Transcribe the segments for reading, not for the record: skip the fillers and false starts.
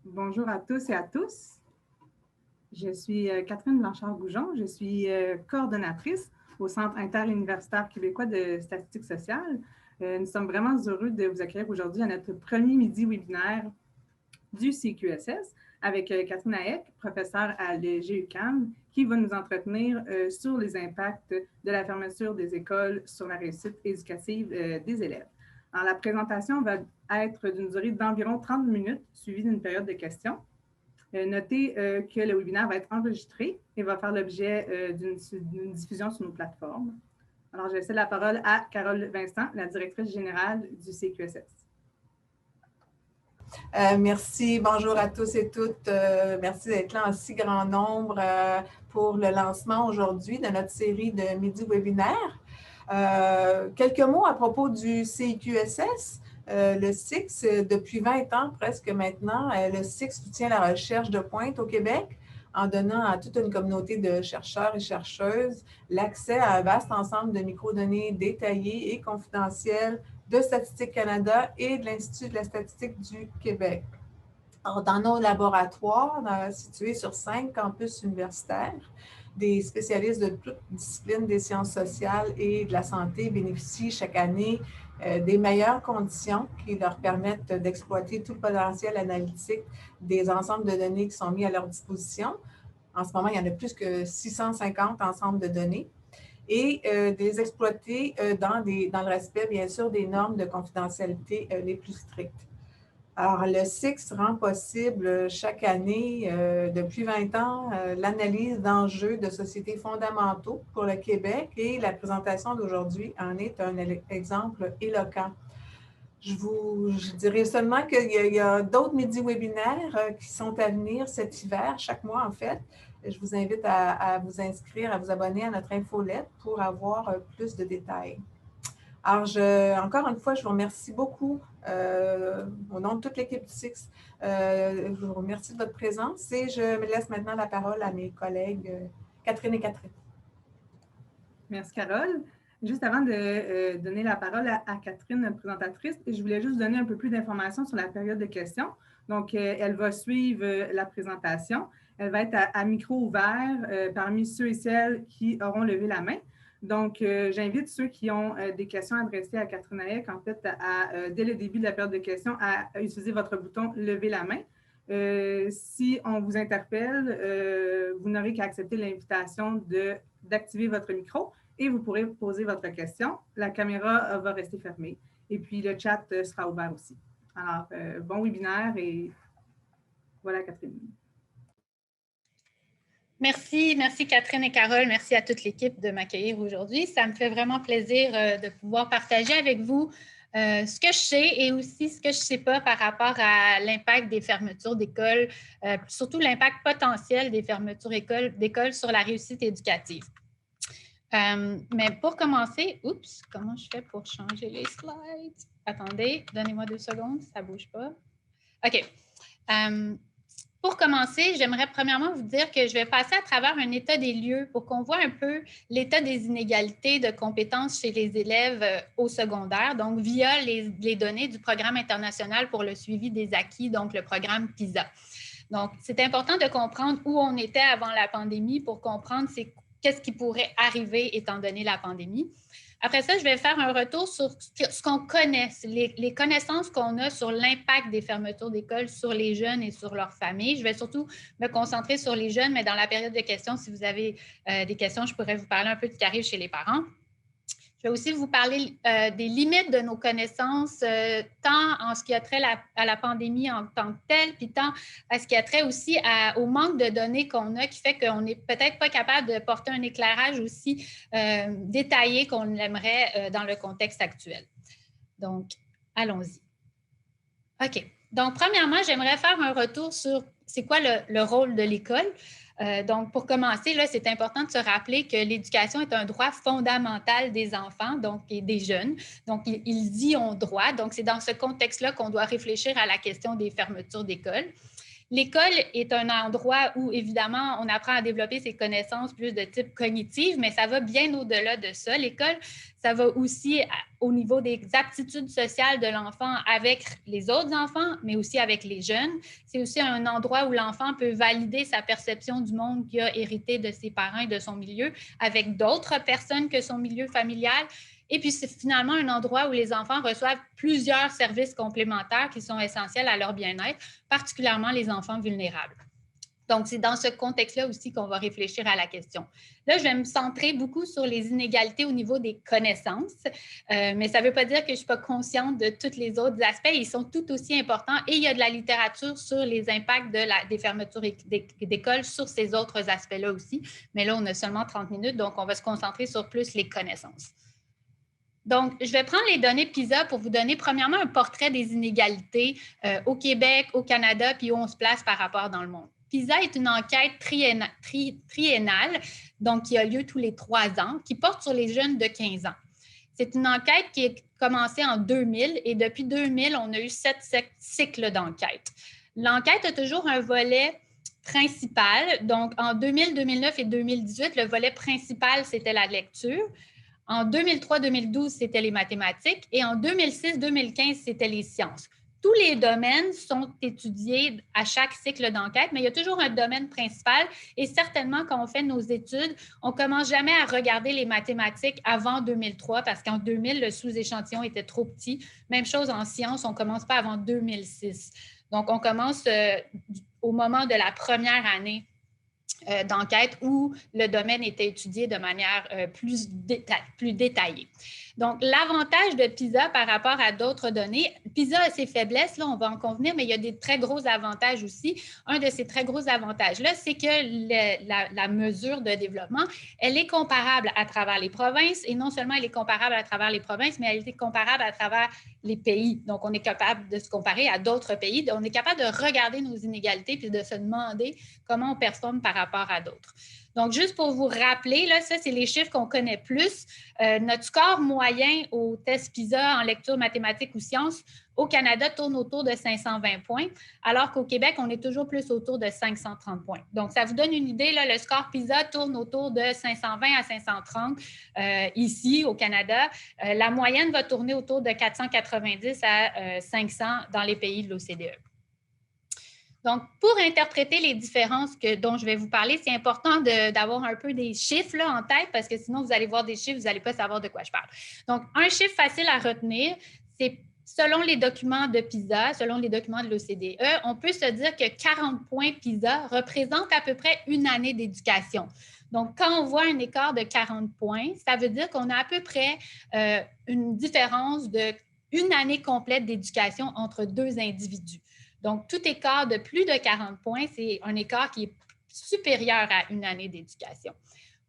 Bonjour à tous et à tous. Je suis Catherine Blanchard-Goujon. Je suis coordonnatrice au Centre interuniversitaire québécois de statistique sociale. Nous sommes vraiment heureux de vous accueillir aujourd'hui à notre premier midi webinaire du CQSS avec Catherine Haeck, professeure à l'EGUQAM, qui va nous entretenir sur les impacts de la fermeture des écoles sur la réussite éducative des élèves. Alors, la présentation va être d'une durée d'environ 30 minutes, suivie d'une période de questions. Notez que le webinaire va être enregistré et va faire l'objet d'une diffusion sur nos plateformes. Alors, je laisse la parole à Carole Vincent, la directrice générale du CQSS. Merci, bonjour à tous et toutes. Merci d'être là en si grand nombre pour le lancement aujourd'hui de notre série de midi webinaires. Quelques mots à propos du CQSS. Le CICS, depuis 20 ans presque maintenant, le CICS soutient la recherche de pointe au Québec en donnant à toute une communauté de chercheurs et chercheuses l'accès à un vaste ensemble de microdonnées détaillées et confidentielles de Statistique Canada et de l'Institut de la statistique du Québec. Alors, dans nos laboratoires, situés sur 5 campus universitaires, des spécialistes de toutes disciplines des sciences sociales et de la santé bénéficient chaque année des meilleures conditions qui leur permettent d'exploiter tout le potentiel analytique des ensembles de données qui sont mis à leur disposition. En ce moment, il y en a plus que 650 ensembles de données et de les exploiter dans le respect, bien sûr, des normes de confidentialité les plus strictes. Alors, le CICS rend possible chaque année, depuis 20 ans, l'analyse d'enjeux de société fondamentaux pour le Québec et la présentation d'aujourd'hui en est un exemple éloquent. Je dirais seulement qu'il y a d'autres midi-webinaires qui sont à venir cet hiver, chaque mois en fait. Je vous invite à vous inscrire, à vous abonner à notre infolette pour avoir plus de détails. Alors, encore une fois, je vous remercie beaucoup au nom de toute l'équipe du CICS. Je vous remercie de votre présence et je me laisse maintenant la parole à mes collègues Catherine et Catherine. Merci, Carole. Juste avant de donner la parole à Catherine, notre présentatrice, je voulais juste donner un peu plus d'informations sur la période de questions. Donc, elle va suivre la présentation. Elle va être à micro ouvert parmi ceux et celles qui auront levé la main. Donc, j'invite ceux qui ont des questions adressées à Catherine Haeck, en fait, dès le début de la période de questions, à utiliser votre bouton « Lever la main ». Si on vous interpelle, vous n'aurez qu'à accepter l'invitation d'activer votre micro et vous pourrez poser votre question. La caméra va rester fermée et puis le chat sera ouvert aussi. Alors, bon webinaire et voilà, Catherine. Merci Catherine et Carole. Merci à toute l'équipe de m'accueillir aujourd'hui. Ça me fait vraiment plaisir de pouvoir partager avec vous ce que je sais et aussi ce que je ne sais pas par rapport à l'impact des fermetures d'écoles, surtout l'impact potentiel des fermetures d'écoles sur la réussite éducative. Mais pour commencer, comment je fais pour changer les slides? Attendez, donnez-moi 2 secondes, ça ne bouge pas. OK. Pour commencer, j'aimerais premièrement vous dire que je vais passer à travers un état des lieux pour qu'on voit un peu l'état des inégalités de compétences chez les élèves au secondaire, donc via les données du Programme international pour le suivi des acquis, donc le programme PISA. Donc, c'est important de comprendre où on était avant la pandémie pour comprendre qu'est-ce qui pourrait arriver étant donné la pandémie. Après ça, je vais faire un retour sur ce qu'on connaît, les connaissances qu'on a sur l'impact des fermetures d'écoles sur les jeunes et sur leurs familles. Je vais surtout me concentrer sur les jeunes, mais dans la période de questions, si vous avez des questions, je pourrais vous parler un peu de ce qui arrive chez les parents. Je vais aussi vous parler des limites de nos connaissances, tant en ce qui a trait à la pandémie en tant que telle, puis tant à ce qui a trait aussi au manque de données qu'on a, qui fait qu'on n'est peut-être pas capable de porter un éclairage aussi détaillé qu'on l'aimerait dans le contexte actuel. Donc, allons-y. OK. Donc, premièrement, j'aimerais faire un retour sur c'est quoi le rôle de l'école. Donc, pour commencer, là, c'est important de se rappeler que l'éducation est un droit fondamental des enfants donc, et des jeunes. Donc, ils y ont droit. Donc, c'est dans ce contexte-là qu'on doit réfléchir à la question des fermetures d'écoles. L'école est un endroit où, évidemment, on apprend à développer ses connaissances plus de type cognitif, mais ça va bien au-delà de ça. L'école, ça va aussi au niveau des aptitudes sociales de l'enfant avec les autres enfants, mais aussi avec les jeunes. C'est aussi un endroit où l'enfant peut valider sa perception du monde qu'il a hérité de ses parents et de son milieu avec d'autres personnes que son milieu familial. Et puis, c'est finalement un endroit où les enfants reçoivent plusieurs services complémentaires qui sont essentiels à leur bien-être, particulièrement les enfants vulnérables. Donc, c'est dans ce contexte-là aussi qu'on va réfléchir à la question. Là, je vais me centrer beaucoup sur les inégalités au niveau des connaissances, mais ça ne veut pas dire que je ne suis pas consciente de tous les autres aspects. Ils sont tout aussi importants et il y a de la littérature sur les impacts des fermetures d'écoles sur ces autres aspects-là aussi. Mais là, on a seulement 30 minutes, donc on va se concentrer sur plus les connaissances. Donc, je vais prendre les données PISA pour vous donner premièrement un portrait des inégalités au Québec, au Canada, puis où on se place par rapport dans le monde. PISA est une enquête triennale, donc qui a lieu tous les 3 ans, qui porte sur les jeunes de 15 ans. C'est une enquête qui a commencé en 2000 et depuis 2000, on a eu 7 cycles d'enquête. L'enquête a toujours un volet principal. Donc, en 2000, 2009 et 2018, le volet principal, c'était la lecture. En 2003-2012, c'était les mathématiques et en 2006-2015, c'était les sciences. Tous les domaines sont étudiés à chaque cycle d'enquête, mais il y a toujours un domaine principal et certainement, quand on fait nos études, on ne commence jamais à regarder les mathématiques avant 2003 parce qu'en 2000, le sous-échantillon était trop petit. Même chose en sciences, on ne commence pas avant 2006. Donc, on commence au moment de la première année d'enquête où le domaine était étudié de manière plus détaillée. Donc, l'avantage de PISA par rapport à d'autres données, PISA a ses faiblesses, là, on va en convenir, mais il y a des très gros avantages aussi. Un de ces très gros avantages-là, c'est que la mesure de développement, elle est comparable à travers les provinces et non seulement elle est comparable à travers les provinces, mais elle est comparable à travers les pays. Donc, on est capable de se comparer à d'autres pays. On est capable de regarder nos inégalités puis de se demander comment on performe par rapport à d'autres. Donc, juste pour vous rappeler, là, ça, c'est les chiffres qu'on connaît plus. Notre score moyen au test PISA en lecture, mathématiques ou sciences au Canada tourne autour de 520 points, alors qu'au Québec, on est toujours plus autour de 530 points. Donc, ça vous donne une idée, là, le score PISA tourne autour de 520 à 530 ici au Canada. La moyenne va tourner autour de 490 à 500 dans les pays de l'OCDE. Donc, pour interpréter les différences dont je vais vous parler, c'est important d'avoir un peu des chiffres là, en tête parce que sinon, vous allez voir des chiffres, vous n'allez pas savoir de quoi je parle. Donc, un chiffre facile à retenir, c'est selon les documents de PISA, selon les documents de l'OCDE, on peut se dire que 40 points PISA représentent à peu près une année d'éducation. Donc, quand on voit un écart de 40 points, ça veut dire qu'on a à peu près une différence d'une année complète d'éducation entre 2 individus. Donc, tout écart de plus de 40 points, c'est un écart qui est supérieur à une année d'éducation.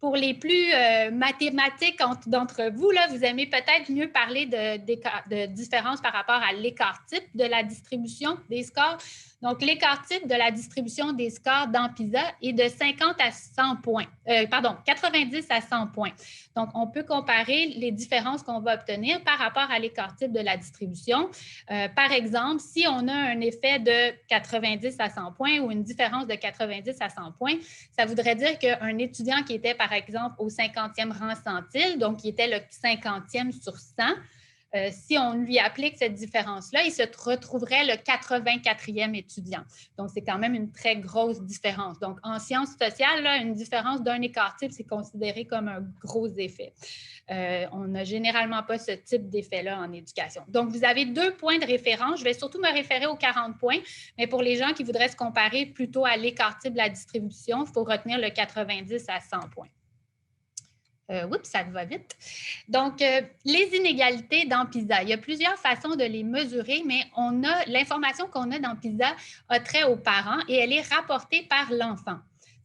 Pour les plus mathématiques d'entre vous, là, vous aimez peut-être mieux parler de différence par rapport à l'écart type de la distribution des scores. Donc, l'écart type de la distribution des scores dans PISA est de 50 à 100 points. 90 à 100 points. Donc, on peut comparer les différences qu'on va obtenir par rapport à l'écart type de la distribution. Par exemple, si on a un effet de 90 à 100 points ou une différence de 90 à 100 points, ça voudrait dire qu'un étudiant qui était, par exemple, au 50e rang centile, donc qui était le 50e sur 100, si on lui applique cette différence-là, il se retrouverait le 84e étudiant. Donc, c'est quand même une très grosse différence. Donc, en sciences sociales, là, une différence d'un écart type, c'est considéré comme un gros effet. On n'a généralement pas ce type d'effet-là en éducation. Donc, vous avez 2 points de référence. Je vais surtout me référer aux 40 points, mais pour les gens qui voudraient se comparer plutôt à l'écart type de la distribution, il faut retenir le 90 à 100 points. Oups, ça va vite. Donc, les inégalités dans PISA, il y a plusieurs façons de les mesurer, mais l'information qu'on a dans PISA a trait aux parents et elle est rapportée par l'enfant.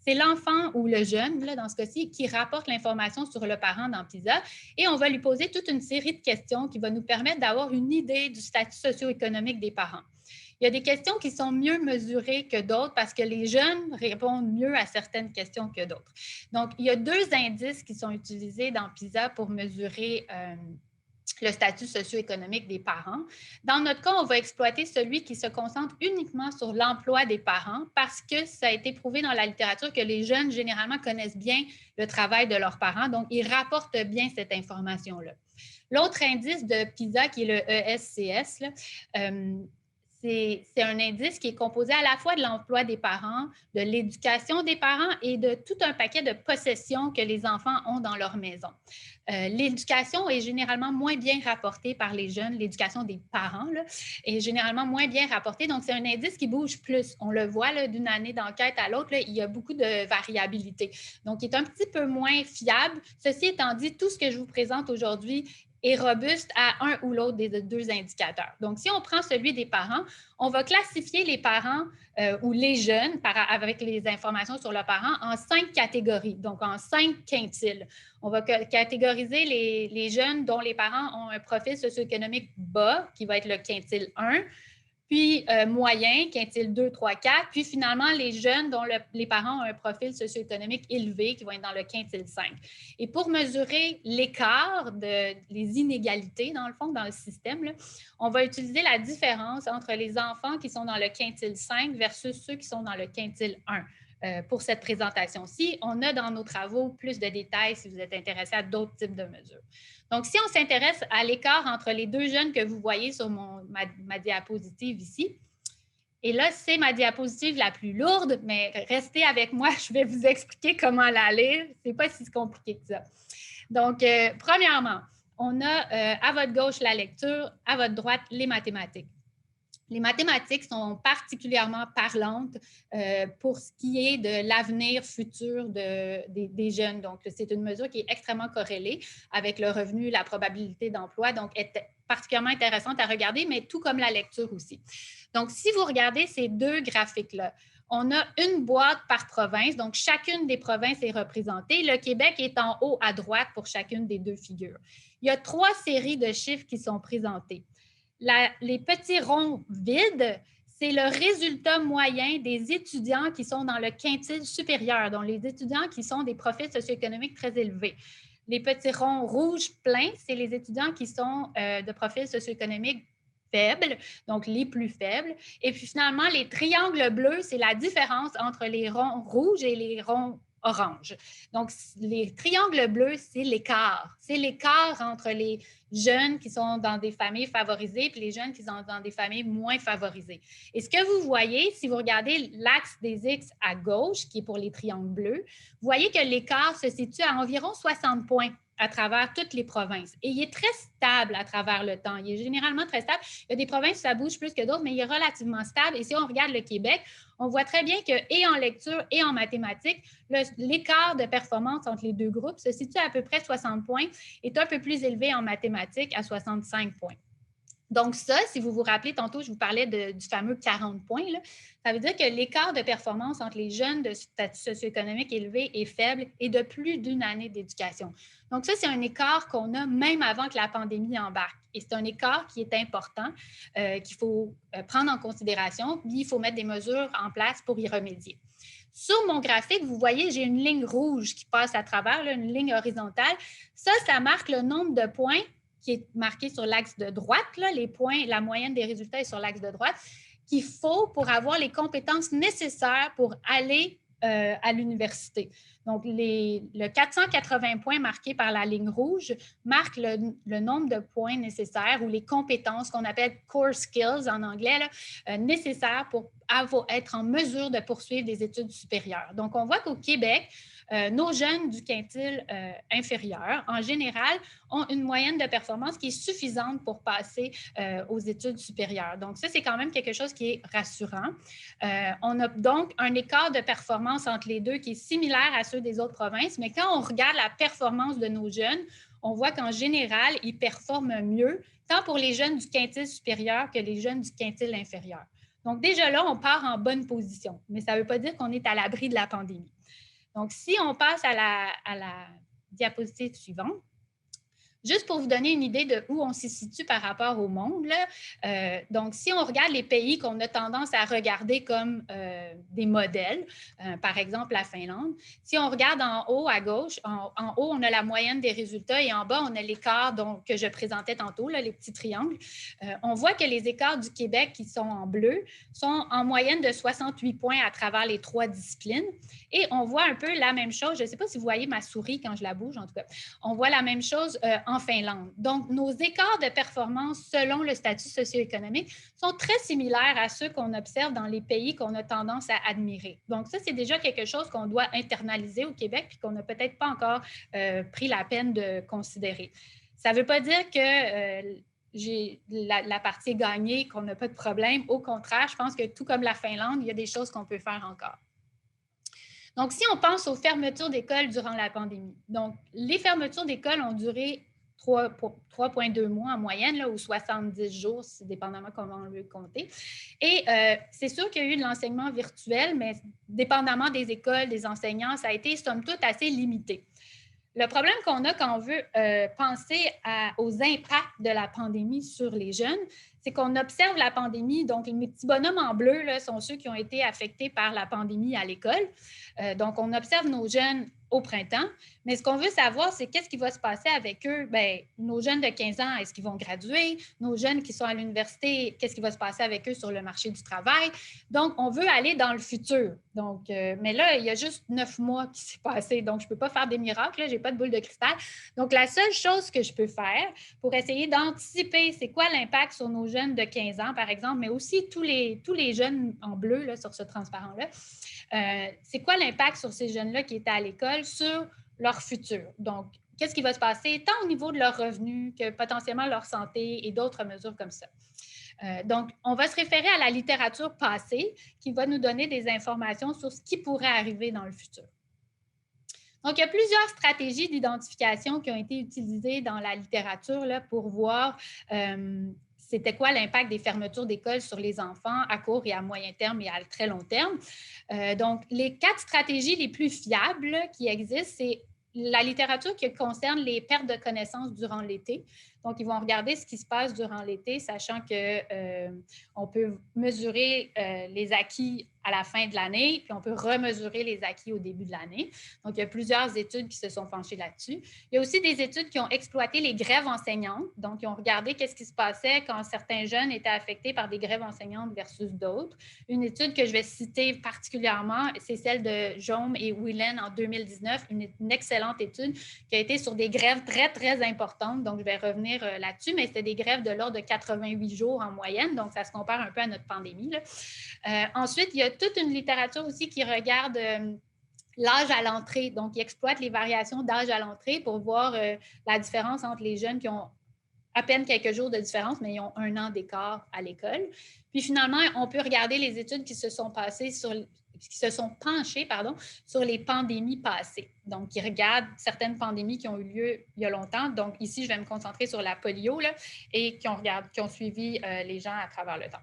C'est l'enfant ou le jeune, là, dans ce cas-ci, qui rapporte l'information sur le parent dans PISA et on va lui poser toute une série de questions qui vont nous permettre d'avoir une idée du statut socio-économique des parents. Il y a des questions qui sont mieux mesurées que d'autres parce que les jeunes répondent mieux à certaines questions que d'autres. Donc, il y a 2 indices qui sont utilisés dans PISA pour mesurer le statut socio-économique des parents. Dans notre cas, on va exploiter celui qui se concentre uniquement sur l'emploi des parents parce que ça a été prouvé dans la littérature que les jeunes, généralement, connaissent bien le travail de leurs parents, donc ils rapportent bien cette information-là. L'autre indice de PISA, qui est le ESCS, c'est un indice qui est composé à la fois de l'emploi des parents, de l'éducation des parents et de tout un paquet de possessions que les enfants ont dans leur maison. L'éducation est généralement moins bien rapportée par les jeunes, l'éducation des parents là, est généralement moins bien rapportée. Donc, c'est un indice qui bouge plus. On le voit d'une année d'enquête à l'autre, il y a beaucoup de variabilité. Donc, il est un petit peu moins fiable. Ceci étant dit, tout ce que je vous présente aujourd'hui est robuste à un ou l'autre des deux indicateurs. Donc, si on prend celui des parents, on va classifier les parents ou les jeunes avec les informations sur le parent en 5 catégories, donc en 5 quintiles. On va catégoriser les jeunes dont les parents ont un profil socio-économique bas, qui va être le quintile 1, puis moyen, quintile 2, 3, 4, puis finalement les jeunes dont les parents ont un profil socio-économique élevé qui vont être dans le quintile 5. Et pour mesurer l'écart, les inégalités dans le fond, dans le système, là, on va utiliser la différence entre les enfants qui sont dans le quintile 5 versus ceux qui sont dans le quintile 1. Pour cette présentation-ci. On a dans nos travaux plus de détails si vous êtes intéressé à d'autres types de mesures. Donc, si on s'intéresse à l'écart entre les deux jeunes que vous voyez sur ma diapositive ici, et là, c'est ma diapositive la plus lourde, mais restez avec moi, je vais vous expliquer comment la lire. Ce n'est pas si compliqué que ça. Donc, premièrement, on a à votre gauche la lecture, à votre droite les mathématiques. Les mathématiques sont particulièrement parlantes pour ce qui est de l'avenir futur des jeunes. Donc, c'est une mesure qui est extrêmement corrélée avec le revenu, la probabilité d'emploi. Donc, elle est particulièrement intéressante à regarder, mais tout comme la lecture aussi. Donc, si vous regardez ces deux graphiques-là, on a une boîte par province. Donc, chacune des provinces est représentée. Le Québec est en haut à droite pour chacune des deux figures. Il y a 3 séries de chiffres qui sont présentées. Les petits ronds vides, c'est le résultat moyen des étudiants qui sont dans le quintile supérieur, donc les étudiants qui sont des profils socio-économiques très élevés. Les petits ronds rouges pleins, c'est les étudiants qui sont de profils socio-économiques faibles, donc les plus faibles. Et puis finalement, les triangles bleus, c'est la différence entre les ronds rouges et les ronds orange. Donc, les triangles bleus, c'est l'écart. C'est l'écart entre les jeunes qui sont dans des familles favorisées et les jeunes qui sont dans des familles moins favorisées. Et ce que vous voyez, si vous regardez l'axe des X à gauche, qui est pour les triangles bleus, vous voyez que l'écart se situe à environ 60 points à travers toutes les provinces. Et il est très stable à travers le temps. Il est généralement très stable. Il y a des provinces où ça bouge plus que d'autres, mais il est relativement stable. Et si on regarde le Québec, on voit très bien que, et en lecture et en mathématiques, l'écart de performance entre les deux groupes se situe à peu près 60 points, est un peu plus élevé en mathématiques à 65 points. Donc ça, si vous vous rappelez, tantôt, je vous parlais du fameux 40 points, là, ça veut dire que l'écart de performance entre les jeunes de statut socio-économique élevé et faible est de plus d'une année d'éducation. Donc ça, c'est un écart qu'on a même avant que la pandémie embarque. Et c'est un écart qui est important, qu'il faut prendre en considération, puis il faut mettre des mesures en place pour y remédier. Sur mon graphique, vous voyez, j'ai une ligne rouge qui passe à travers, là, une ligne horizontale. Ça marque le nombre de points qui est marqué sur l'axe de droite, là, les points, la moyenne des résultats est sur l'axe de droite, qu'il faut pour avoir les compétences nécessaires pour aller à l'université. Donc, le 480 points marqués par la ligne rouge marquent le nombre de points nécessaires ou les compétences qu'on appelle core skills en anglais, là, nécessaires pour être en mesure de poursuivre des études supérieures. Donc, on voit qu'au Québec, nos jeunes du quintile inférieur, en général, ont une moyenne de performance qui est suffisante pour passer aux études supérieures. Donc, ça, c'est quand même quelque chose qui est rassurant. On a donc un écart de performance entre les deux qui est similaire à ceux des autres provinces, mais quand on regarde la performance de nos jeunes, on voit qu'en général, ils performent mieux, tant pour les jeunes du quintile supérieur que les jeunes du quintile inférieur. Donc, déjà là, on part en bonne position, mais ça ne veut pas dire qu'on est à l'abri de la pandémie. Donc, si on passe à la diapositive suivante, Juste pour vous donner une idée de où on s'y situe par rapport au monde, là, donc si on regarde les pays qu'on a tendance à regarder comme des modèles, par exemple la Finlande, si on regarde en haut à gauche, en haut, on a la moyenne des résultats et en bas, on a l'écart que je présentais tantôt, là, les petits triangles. On voit que les écarts du Québec qui sont en bleu sont en moyenne de 68 points à travers les 3 disciplines. Et on voit un peu la même chose. Je ne sais pas si vous voyez ma souris quand je la bouge, en tout cas. On voit la même chose en Finlande. Donc, nos écarts de performance selon le statut socio-économique sont très similaires à ceux qu'on observe dans les pays qu'on a tendance à admirer. Donc, ça, c'est déjà quelque chose qu'on doit internaliser au Québec puis qu'on n'a peut-être pas encore pris la peine de considérer. Ça ne veut pas dire que la partie est gagnée, qu'on n'a pas de problème. Au contraire, je pense que tout comme la Finlande, il y a des choses qu'on peut faire encore. Donc, si on pense aux fermetures d'écoles durant la pandémie, donc les fermetures d'écoles ont duré 3,2 mois en moyenne, là, ou 70 jours, dépendamment comment on veut compter. Et c'est sûr qu'il y a eu de l'enseignement virtuel, mais dépendamment des écoles, des enseignants, ça a été, somme toute, assez limité. Le problème qu'on a quand on veut penser aux impacts de la pandémie sur les jeunes, c'est qu'on observe la pandémie. Donc, mes petits bonhommes en bleu là, sont ceux qui ont été affectés par la pandémie à l'école. Donc, on observe nos jeunes au printemps. Mais ce qu'on veut savoir, c'est qu'est-ce qui va se passer avec eux? Bien, nos jeunes de 15 ans, est-ce qu'ils vont graduer? Nos jeunes qui sont à l'université, qu'est-ce qui va se passer avec eux sur le marché du travail? Donc, on veut aller dans le futur. Donc, mais là, il y a juste 9 mois qui s'est passé. Donc, je ne peux pas faire des miracles. Je n'ai pas de boule de cristal. Donc, la seule chose que je peux faire pour essayer d'anticiper c'est quoi l'impact sur nos jeunes de 15 ans, par exemple, mais aussi tous les jeunes en bleu là, sur ce transparent-là, c'est quoi l'impact sur ces jeunes-là qui étaient à l'école sur leur futur? Donc, qu'est-ce qui va se passer tant au niveau de leurs revenus que potentiellement leur santé et d'autres mesures comme ça. Donc, on va se référer à la littérature passée qui va nous donner des informations sur ce qui pourrait arriver dans le futur. Donc, il y a plusieurs stratégies d'identification qui ont été utilisées dans la littérature là, pour voir c'était quoi l'impact des fermetures d'écoles sur les enfants à court et à moyen terme et à très long terme. Donc, les 4 stratégies les plus fiables qui existent, c'est la littérature qui concerne les pertes de connaissances durant l'été. Donc, ils vont regarder ce qui se passe durant l'été, sachant qu'on peut mesurer les acquis à la fin de l'année, puis on peut remesurer les acquis au début de l'année. Donc, il y a plusieurs études qui se sont penchées là-dessus. Il y a aussi des études qui ont exploité les grèves enseignantes. Donc, ils ont regardé qu'est-ce qui se passait quand certains jeunes étaient affectés par des grèves enseignantes versus d'autres. Une étude que je vais citer particulièrement, c'est celle de Jaume et Whelan en 2019, une excellente étude qui a été sur des grèves très, très importantes. Donc, je vais revenir là-dessus, mais c'était des grèves de l'ordre de 88 jours en moyenne, donc ça se compare un peu à notre pandémie. Ensuite, il y a toute une littérature aussi qui regarde l'âge à l'entrée, donc il exploite les variations d'âge à l'entrée pour voir la différence entre les jeunes qui ont à peine quelques jours de différence, mais ils ont 1 an d'écart à l'école. Puis finalement, on peut regarder les études qui se sont penchées sur les pandémies passées. Donc, ils regardent certaines pandémies qui ont eu lieu il y a longtemps. Donc, ici, je vais me concentrer sur la polio là, et qui ont suivi les gens à travers le temps.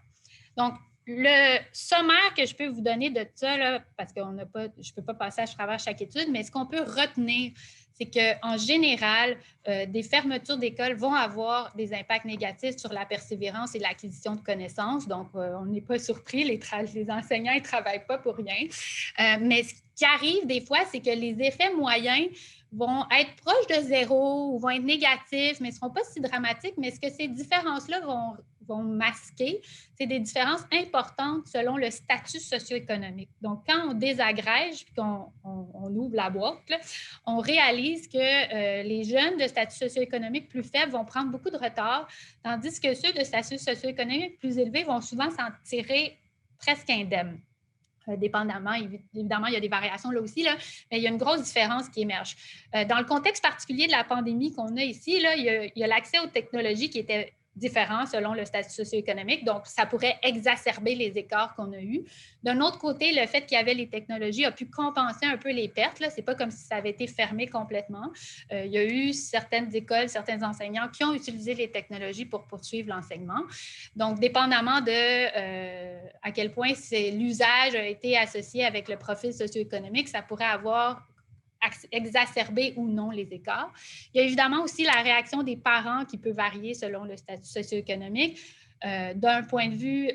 Donc, le sommaire que je peux vous donner de ça, là, parce que je ne peux pas passer à travers chaque étude, mais ce qu'on peut retenir, c'est qu'en général, des fermetures d'écoles vont avoir des impacts négatifs sur la persévérance et l'acquisition de connaissances. Donc, on n'est pas surpris, les enseignants ne travaillent pas pour rien. Mais ce qui arrive des fois, c'est que les effets moyens vont être proches de 0 ou vont être négatifs, mais ne seront pas si dramatiques. Mais ce que ces différences-là vont masquer, c'est des différences importantes selon le statut socio-économique. Donc, quand on désagrège et qu'on ouvre la boîte, là, on réalise que les jeunes de statut socio-économique plus faible vont prendre beaucoup de retard, tandis que ceux de statut socio-économique plus élevé vont souvent s'en tirer presque indemnes. Dépendamment, évidemment, il y a des variations là aussi, là, mais il y a une grosse différence qui émerge. Dans le contexte particulier de la pandémie qu'on a ici, là, il y a l'accès aux technologies qui était différent selon le statut socio-économique. Donc, ça pourrait exacerber les écarts qu'on a eus. D'un autre côté, le fait qu'il y avait les technologies a pu compenser un peu les pertes. Ce n'est pas comme si ça avait été fermé complètement. Il y a eu certaines écoles, certains enseignants qui ont utilisé les technologies pour poursuivre l'enseignement. Donc, dépendamment de à quel point l'usage a été associé avec le profil socio-économique, ça pourrait avoir exacerber ou non les écarts. Il y a évidemment aussi la réaction des parents qui peut varier selon le statut socio-économique. D'un point de vue,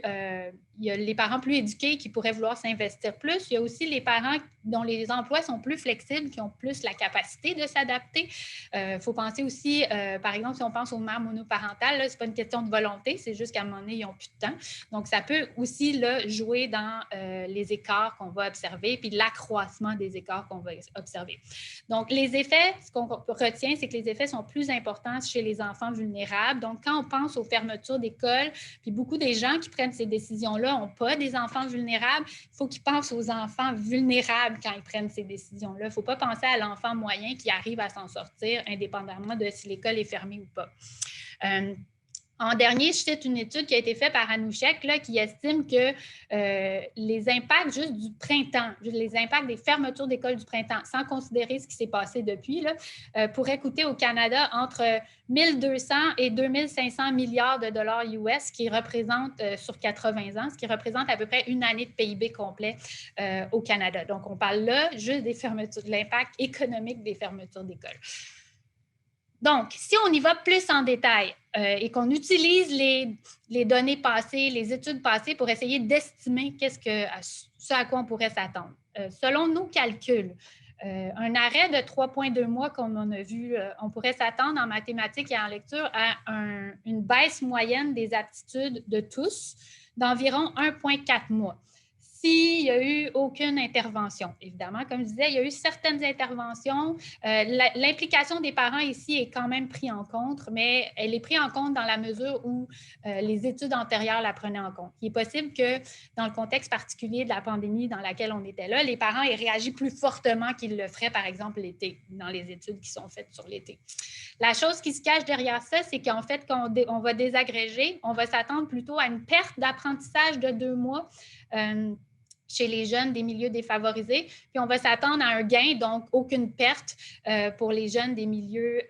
il y a les parents plus éduqués qui pourraient vouloir s'investir plus. Il y a aussi les parents dont les emplois sont plus flexibles, qui ont plus la capacité de s'adapter. Il faut penser aussi, par exemple, si on pense aux mères monoparentales, ce n'est pas une question de volonté, c'est juste qu'à un moment donné, ils n'ont plus de temps. Donc, ça peut aussi là, jouer dans les écarts qu'on va observer, puis l'accroissement des écarts qu'on va observer. Donc, les effets, ce qu'on retient, c'est que les effets sont plus importants chez les enfants vulnérables. Donc, quand on pense aux fermetures d'écoles, puis beaucoup des gens qui prennent ces décisions-là n'ont pas des enfants vulnérables. Il faut qu'ils pensent aux enfants vulnérables quand ils prennent ces décisions-là. Il ne faut pas penser à l'enfant moyen qui arrive à s'en sortir indépendamment de si l'école est fermée ou pas. En dernier, je cite une étude qui a été faite par Anouchek là, qui estime que les impacts juste du printemps, les impacts des fermetures d'écoles du printemps, sans considérer ce qui s'est passé depuis, là, pourraient coûter au Canada entre 1 200 et 2 500 milliards de dollars US, qui représente sur 80 ans, ce qui représente à peu près une année de PIB complet au Canada. Donc, on parle là juste des fermetures, de l'impact économique des fermetures d'écoles. Donc, si on y va plus en détail et qu'on utilise les données passées, les études passées pour essayer d'estimer ce à quoi on pourrait s'attendre. Selon nos calculs, un arrêt de 3,2 mois, comme on a vu, on pourrait s'attendre en mathématiques et en lecture à une baisse moyenne des aptitudes de tous d'environ 1,4 mois. S'il n'y a eu aucune intervention. Évidemment, comme je disais, il y a eu certaines interventions. L'implication des parents ici est quand même prise en compte, mais elle est prise en compte dans la mesure où les études antérieures la prenaient en compte. Il est possible que dans le contexte particulier de la pandémie dans laquelle on était là, les parents aient réagi plus fortement qu'ils le feraient, par exemple, l'été, dans les études qui sont faites sur l'été. La chose qui se cache derrière ça, c'est qu'en fait, quand on va désagréger, on va s'attendre plutôt à une perte d'apprentissage de 2 mois chez les jeunes des milieux défavorisés, puis on va s'attendre à un gain, donc aucune perte pour les jeunes des milieux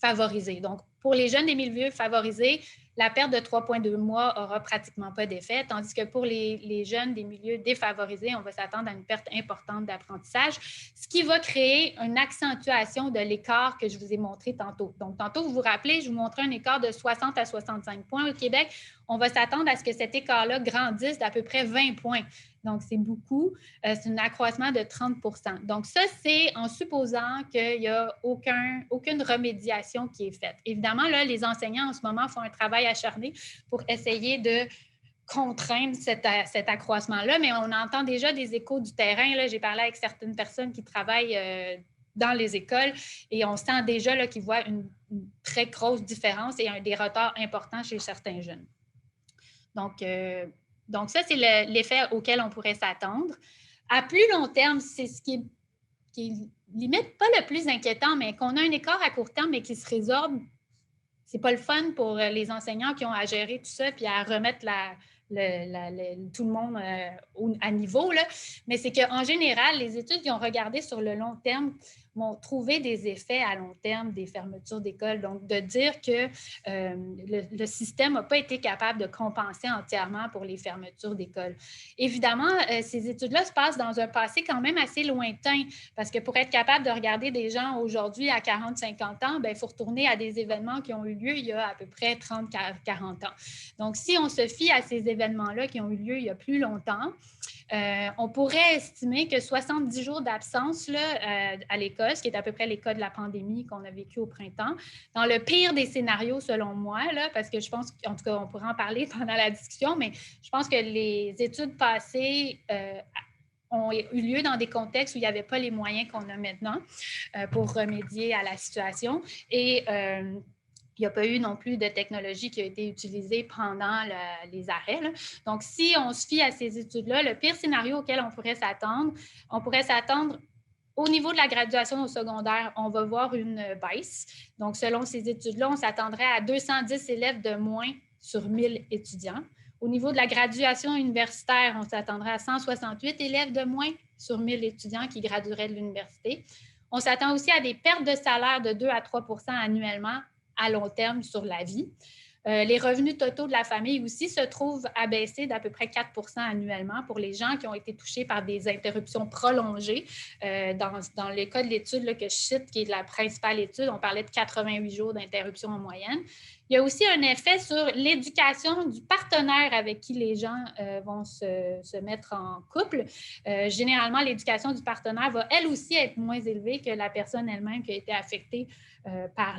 favorisés. Donc, pour les jeunes des milieux favorisés, la perte de 3,2 mois n'aura pratiquement pas d'effet, tandis que pour les jeunes des milieux défavorisés, on va s'attendre à une perte importante d'apprentissage, ce qui va créer une accentuation de l'écart que je vous ai montré tantôt. Donc, tantôt, vous vous rappelez, je vous montrais un écart de 60 à 65 points au Québec. On va s'attendre à ce que cet écart-là grandisse d'à peu près 20 points. Donc, c'est beaucoup. C'est un accroissement de 30 %. Donc, ça, c'est en supposant qu'il n'y a aucune remédiation qui est faite. Évidemment, là, les enseignants, en ce moment, font un travail acharné pour essayer de contraindre cet accroissement-là, mais on entend déjà des échos du terrain. Là, j'ai parlé avec certaines personnes qui travaillent dans les écoles et on sent déjà là, qu'ils voient une très grosse différence et des retards importants chez certains jeunes. Donc ça, c'est l'effet auquel on pourrait s'attendre. À plus long terme, c'est ce qui est limite pas le plus inquiétant, mais qu'on a un écart à court terme et qui se résorbe. C'est pas le fun pour les enseignants qui ont à gérer tout ça puis à remettre tout le monde à niveau. Là. Mais c'est qu'en général, les études qui ont regardé sur le long terme vont trouver des effets à long terme des fermetures d'écoles. Donc, de dire que le système n'a pas été capable de compenser entièrement pour les fermetures d'écoles. Évidemment, ces études-là se passent dans un passé quand même assez lointain, parce que pour être capable de regarder des gens aujourd'hui à 40-50 ans, il faut retourner à des événements qui ont eu lieu il y a à peu près 30-40 ans. Donc, si on se fie à ces événements-là qui ont eu lieu il y a plus longtemps, on pourrait estimer que 70 jours d'absence à l'école, ce qui est à peu près les cas de la pandémie qu'on a vécu au printemps, dans le pire des scénarios selon moi, là, parce que je pense qu'en tout cas, on pourra en parler pendant la discussion, mais je pense que les études passées ont eu lieu dans des contextes où il n'y avait pas les moyens qu'on a maintenant pour remédier à la situation. Et il n'y a pas eu non plus de technologie qui a été utilisée pendant les arrêts. Là. Donc, si on se fie à ces études-là, le pire scénario auquel on pourrait s'attendre au niveau de la graduation au secondaire, on va voir une baisse. Donc, selon ces études-là, on s'attendrait à 210 élèves de moins sur 1000 étudiants. Au niveau de la graduation universitaire, on s'attendrait à 168 élèves de moins sur 1000 étudiants qui gradueraient de l'université. On s'attend aussi à des pertes de salaire de 2 à 3 % annuellement à long terme sur la vie. Les revenus totaux de la famille aussi se trouvent à baisser d'à peu près 4 % annuellement pour les gens qui ont été touchés par des interruptions prolongées. Dans le cas de l'étude que je cite, qui est la principale étude, on parlait de 88 jours d'interruption en moyenne. Il y a aussi un effet sur l'éducation du partenaire avec qui les gens vont se mettre en couple. Généralement, l'éducation du partenaire va elle aussi être moins élevée que la personne elle-même qui a été affectée par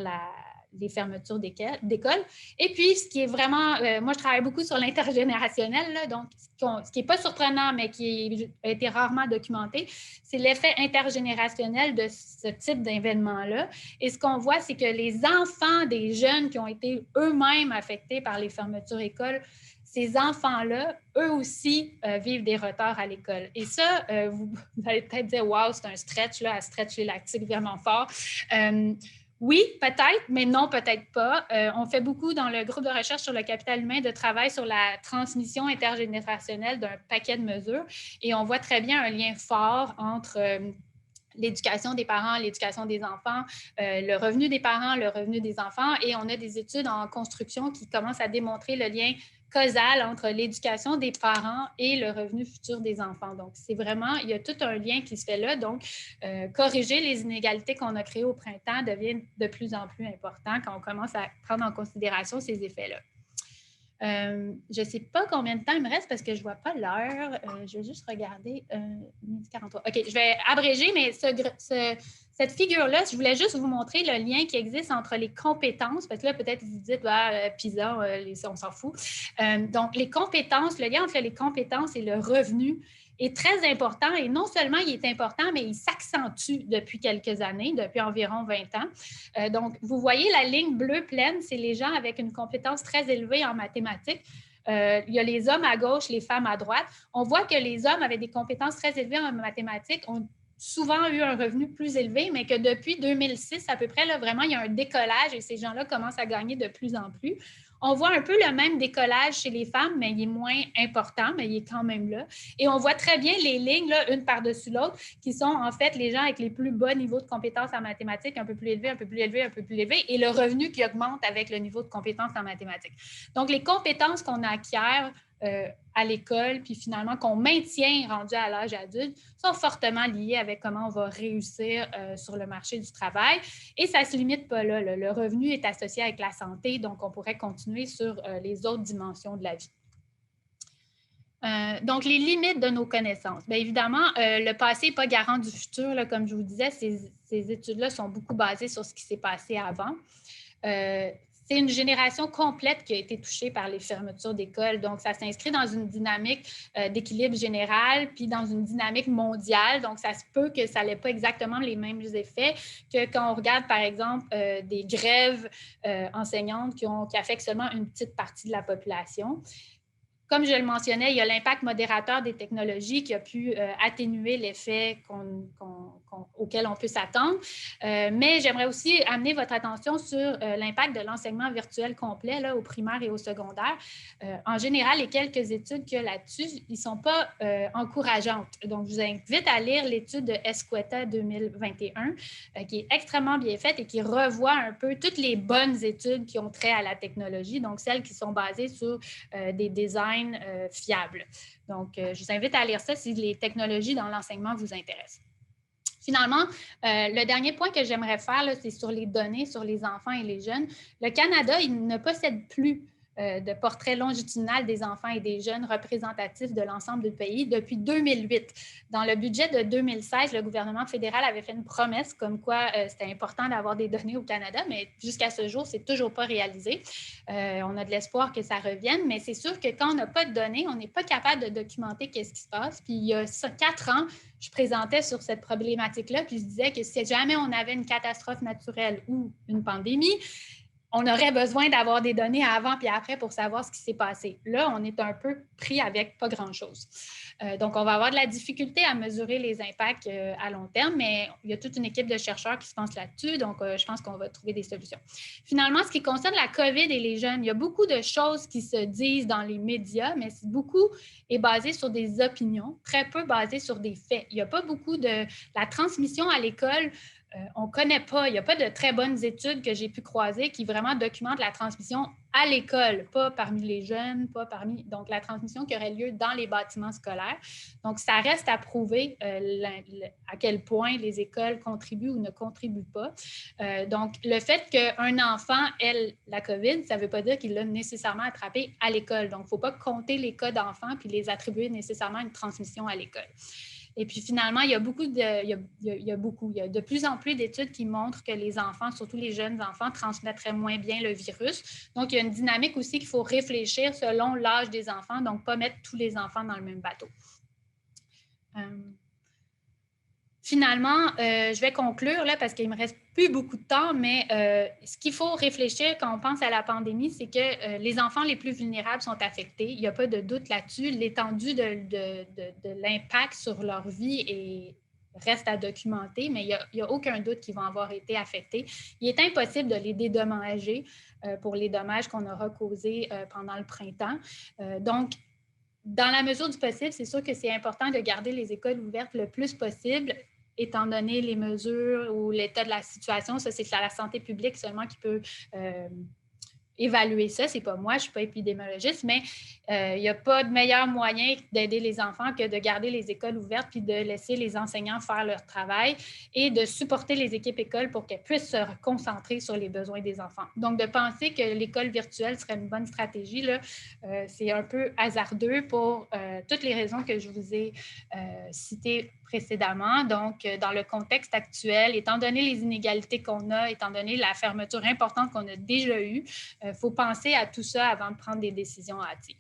les fermetures d'écoles. Et puis, ce qui est vraiment... moi, je travaille beaucoup sur l'intergénérationnel, là, donc ce qui n'est pas surprenant, mais qui a été rarement documenté, c'est l'effet intergénérationnel de ce type d'événement-là. Et ce qu'on voit, c'est que les enfants des jeunes qui ont été eux-mêmes affectés par les fermetures d'école, ces enfants-là, eux aussi, vivent des retards à l'école. Et ça, vous allez peut-être dire « Wow, c'est un stretch, là, à stretch les lactiques vraiment fort. » Oui, peut-être, mais non, peut-être pas. On fait beaucoup dans le groupe de recherche sur le capital humain de travail sur la transmission intergénérationnelle d'un paquet de mesures et on voit très bien un lien fort entre l'éducation des parents, l'éducation des enfants, le revenu des parents, le revenu des enfants et on a des études en construction qui commencent à démontrer le lien causal entre l'éducation des parents et le revenu futur des enfants. Donc, c'est vraiment, il y a tout un lien qui se fait là. Donc, corriger les inégalités qu'on a créées au printemps devient de plus en plus important quand on commence à prendre en considération ces effets-là. Je ne sais pas combien de temps il me reste parce que je ne vois pas l'heure. Je vais juste regarder. 43. OK, je vais abréger, mais cette figure-là, je voulais juste vous montrer le lien qui existe entre les compétences, parce que là, peut-être vous dites, PISA, on s'en fout. Donc, les compétences, le lien entre les compétences et le revenu est très important et non seulement il est important, mais il s'accentue depuis quelques années, depuis environ 20 ans. Donc, vous voyez la ligne bleue pleine, c'est les gens avec une compétence très élevée en mathématiques. Il y a les hommes à gauche, les femmes à droite. On voit que les hommes avec des compétences très élevées en mathématiques ont souvent eu un revenu plus élevé, mais que depuis 2006 à peu près, là, vraiment, il y a un décollage et ces gens-là commencent à gagner de plus en plus. On voit un peu le même décollage chez les femmes, mais il est moins important, mais il est quand même là. Et on voit très bien les lignes, là, une par-dessus l'autre, qui sont en fait les gens avec les plus bas niveaux de compétences en mathématiques, un peu plus élevés, un peu plus élevés, un peu plus élevés, et le revenu qui augmente avec le niveau de compétences en mathématiques. Donc, les compétences qu'on acquiert à l'école, puis finalement qu'on maintient rendu à l'âge adulte, sont fortement liées avec comment on va réussir sur le marché du travail. Et ça ne se limite pas là. Le revenu est associé avec la santé, donc on pourrait continuer sur les autres dimensions de la vie. Donc, les limites de nos connaissances. Bien évidemment, le passé n'est pas garant du futur. Là, comme je vous disais, ces études-là sont beaucoup basées sur ce qui s'est passé avant. C'est une génération complète qui a été touchée par les fermetures d'écoles. Donc, ça s'inscrit dans une dynamique d'équilibre général, puis dans une dynamique mondiale. Donc, ça se peut que ça n'ait pas exactement les mêmes effets que quand on regarde, par exemple, des grèves enseignantes qui affectent seulement une petite partie de la population. Comme je le mentionnais, il y a l'impact modérateur des technologies qui a pu atténuer l'effet auquel on peut s'attendre. Mais j'aimerais aussi amener votre attention sur l'impact de l'enseignement virtuel complet là, au primaire et au secondaire. En général, les quelques études qu'il y a là-dessus, ils ne sont pas encourageantes. Donc, je vous invite à lire l'étude de Escueta 2021 qui est extrêmement bien faite et qui revoit un peu toutes les bonnes études qui ont trait à la technologie, donc celles qui sont basées sur des designs fiables. Donc, je vous invite à lire ça si les technologies dans l'enseignement vous intéressent. Finalement, le dernier point que j'aimerais faire, c'est sur les données, sur les enfants et les jeunes. Le Canada, il ne possède plus de portrait longitudinal des enfants et des jeunes représentatifs de l'ensemble du pays depuis 2008. Dans le budget de 2016, le gouvernement fédéral avait fait une promesse comme quoi c'était important d'avoir des données au Canada, mais jusqu'à ce jour, ce n'est toujours pas réalisé. On a de l'espoir que ça revienne, mais c'est sûr que quand on n'a pas de données, on n'est pas capable de documenter qu'est-ce qui se passe. Puis il y a 4 ans, je présentais sur cette problématique-là, puis je disais que si jamais on avait une catastrophe naturelle ou une pandémie, on aurait besoin d'avoir des données avant puis après pour savoir ce qui s'est passé. Là, on est un peu pris avec pas grand-chose. Donc, on va avoir de la difficulté à mesurer les impacts à long terme, mais il y a toute une équipe de chercheurs qui se pensent là-dessus, donc je pense qu'on va trouver des solutions. Finalement, ce qui concerne la COVID et les jeunes, il y a beaucoup de choses qui se disent dans les médias, mais beaucoup est basé sur des opinions, très peu basé sur des faits. Il n'y a pas beaucoup de... La transmission à l'école, on ne connaît pas, il n'y a pas de très bonnes études que j'ai pu croiser qui vraiment documentent la transmission à l'école, pas parmi les jeunes, pas parmi... Donc, la transmission qui aurait lieu dans les bâtiments scolaires. Donc, ça reste à prouver à quel point les écoles contribuent ou ne contribuent pas. Donc, le fait qu'un enfant ait la COVID, ça ne veut pas dire qu'il l'a nécessairement attrapé à l'école. Donc, il ne faut pas compter les cas d'enfants puis les attribuer nécessairement à une transmission à l'école. Et puis finalement, il y a de plus en plus d'études qui montrent que les enfants, surtout les jeunes enfants, transmettraient moins bien le virus. Donc, il y a une dynamique aussi qu'il faut réfléchir selon l'âge des enfants, donc pas mettre tous les enfants dans le même bateau. Finalement, je vais conclure là, parce qu'il ne me reste plus beaucoup de temps, mais ce qu'il faut réfléchir quand on pense à la pandémie, c'est que les enfants les plus vulnérables sont affectés. Il n'y a pas de doute là-dessus. L'étendue de l'impact sur leur vie reste à documenter, mais il n'y a aucun doute qu'ils vont avoir été affectés. Il est impossible de les dédommager pour les dommages qu'on aura causés pendant le printemps. Donc, dans la mesure du possible, c'est sûr que c'est important de garder les écoles ouvertes le plus possible, étant donné les mesures ou l'état de la situation. Ça, c'est la santé publique seulement qui peut évaluer ça. C'est pas moi, je ne suis pas épidémiologiste, mais il n'y a pas de meilleur moyen d'aider les enfants que de garder les écoles ouvertes puis de laisser les enseignants faire leur travail et de supporter les équipes écoles pour qu'elles puissent se concentrer sur les besoins des enfants. Donc, de penser que l'école virtuelle serait une bonne stratégie, là, c'est un peu hasardeux pour toutes les raisons que je vous ai citées précédemment. Donc, dans le contexte actuel, étant donné les inégalités qu'on a, étant donné la fermeture importante qu'on a déjà eue, il faut penser à tout ça avant de prendre des décisions hâtives.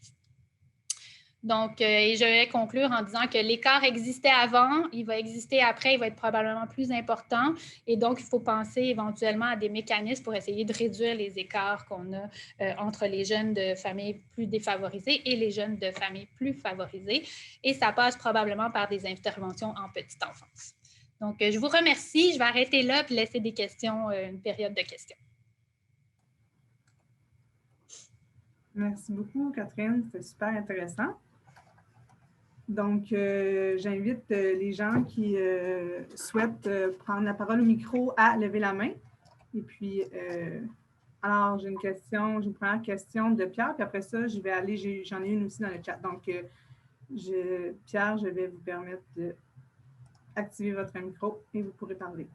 Donc, et je vais conclure en disant que l'écart existait avant, il va exister après, il va être probablement plus important. Et donc, il faut penser éventuellement à des mécanismes pour essayer de réduire les écarts qu'on a entre les jeunes de familles plus défavorisées et les jeunes de familles plus favorisées. Et ça passe probablement par des interventions en petite enfance. Donc, je vous remercie. Je vais arrêter là et laisser des questions, une période de questions. Merci beaucoup, Catherine. C'était super intéressant. Donc, j'invite les gens qui souhaitent prendre la parole au micro à lever la main. Et puis, alors, j'ai une première question de Pierre, puis après ça, je vais aller, j'en ai une aussi dans le chat. Donc, Pierre, je vais vous permettre d'activer votre micro et vous pourrez parler.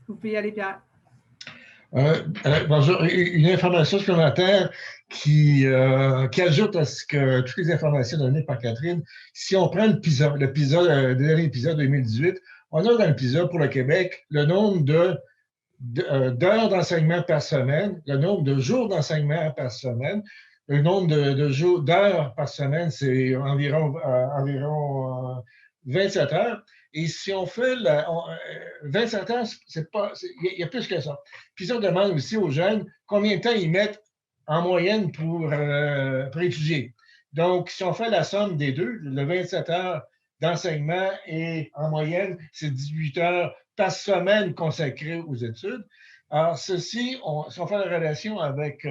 Vous pouvez y aller, Pierre. Bonjour. Une information supplémentaire qui ajoute à toutes les informations données par Catherine. Si on prend le dernier épisode 2018, on a dans l'épisode pour le Québec le nombre d'heures d'enseignement par semaine, le nombre de jours d'enseignement par semaine, le nombre d'heures par semaine, c'est environ 27 heures. Et si on fait 27 heures, il y a plus que ça. Puis on demande aussi aux jeunes combien de temps ils mettent en moyenne pour étudier. Donc, si on fait la somme des deux, le 27 heures d'enseignement et en moyenne, c'est 18 heures par semaine consacrées aux études. Alors, si on fait la relation avec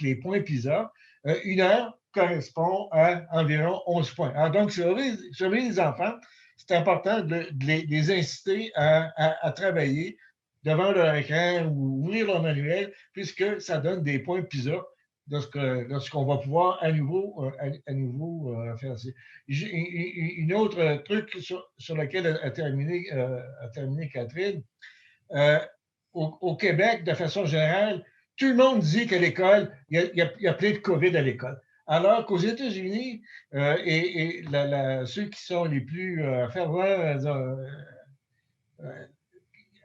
les points PISA, une heure correspond à environ 11 points. Alors, donc, surveiller les enfants, c'est important de les inciter à travailler devant leur écran ou ouvrir leur manuel, puisque ça donne des points PISA lorsqu'on va pouvoir à nouveau faire ça. Une autre truc sur lequel a terminé Catherine, au Québec, de façon générale, tout le monde dit qu'à l'école, il y a plein de COVID à l'école. Alors qu'aux États-Unis, ceux qui sont les plus fervents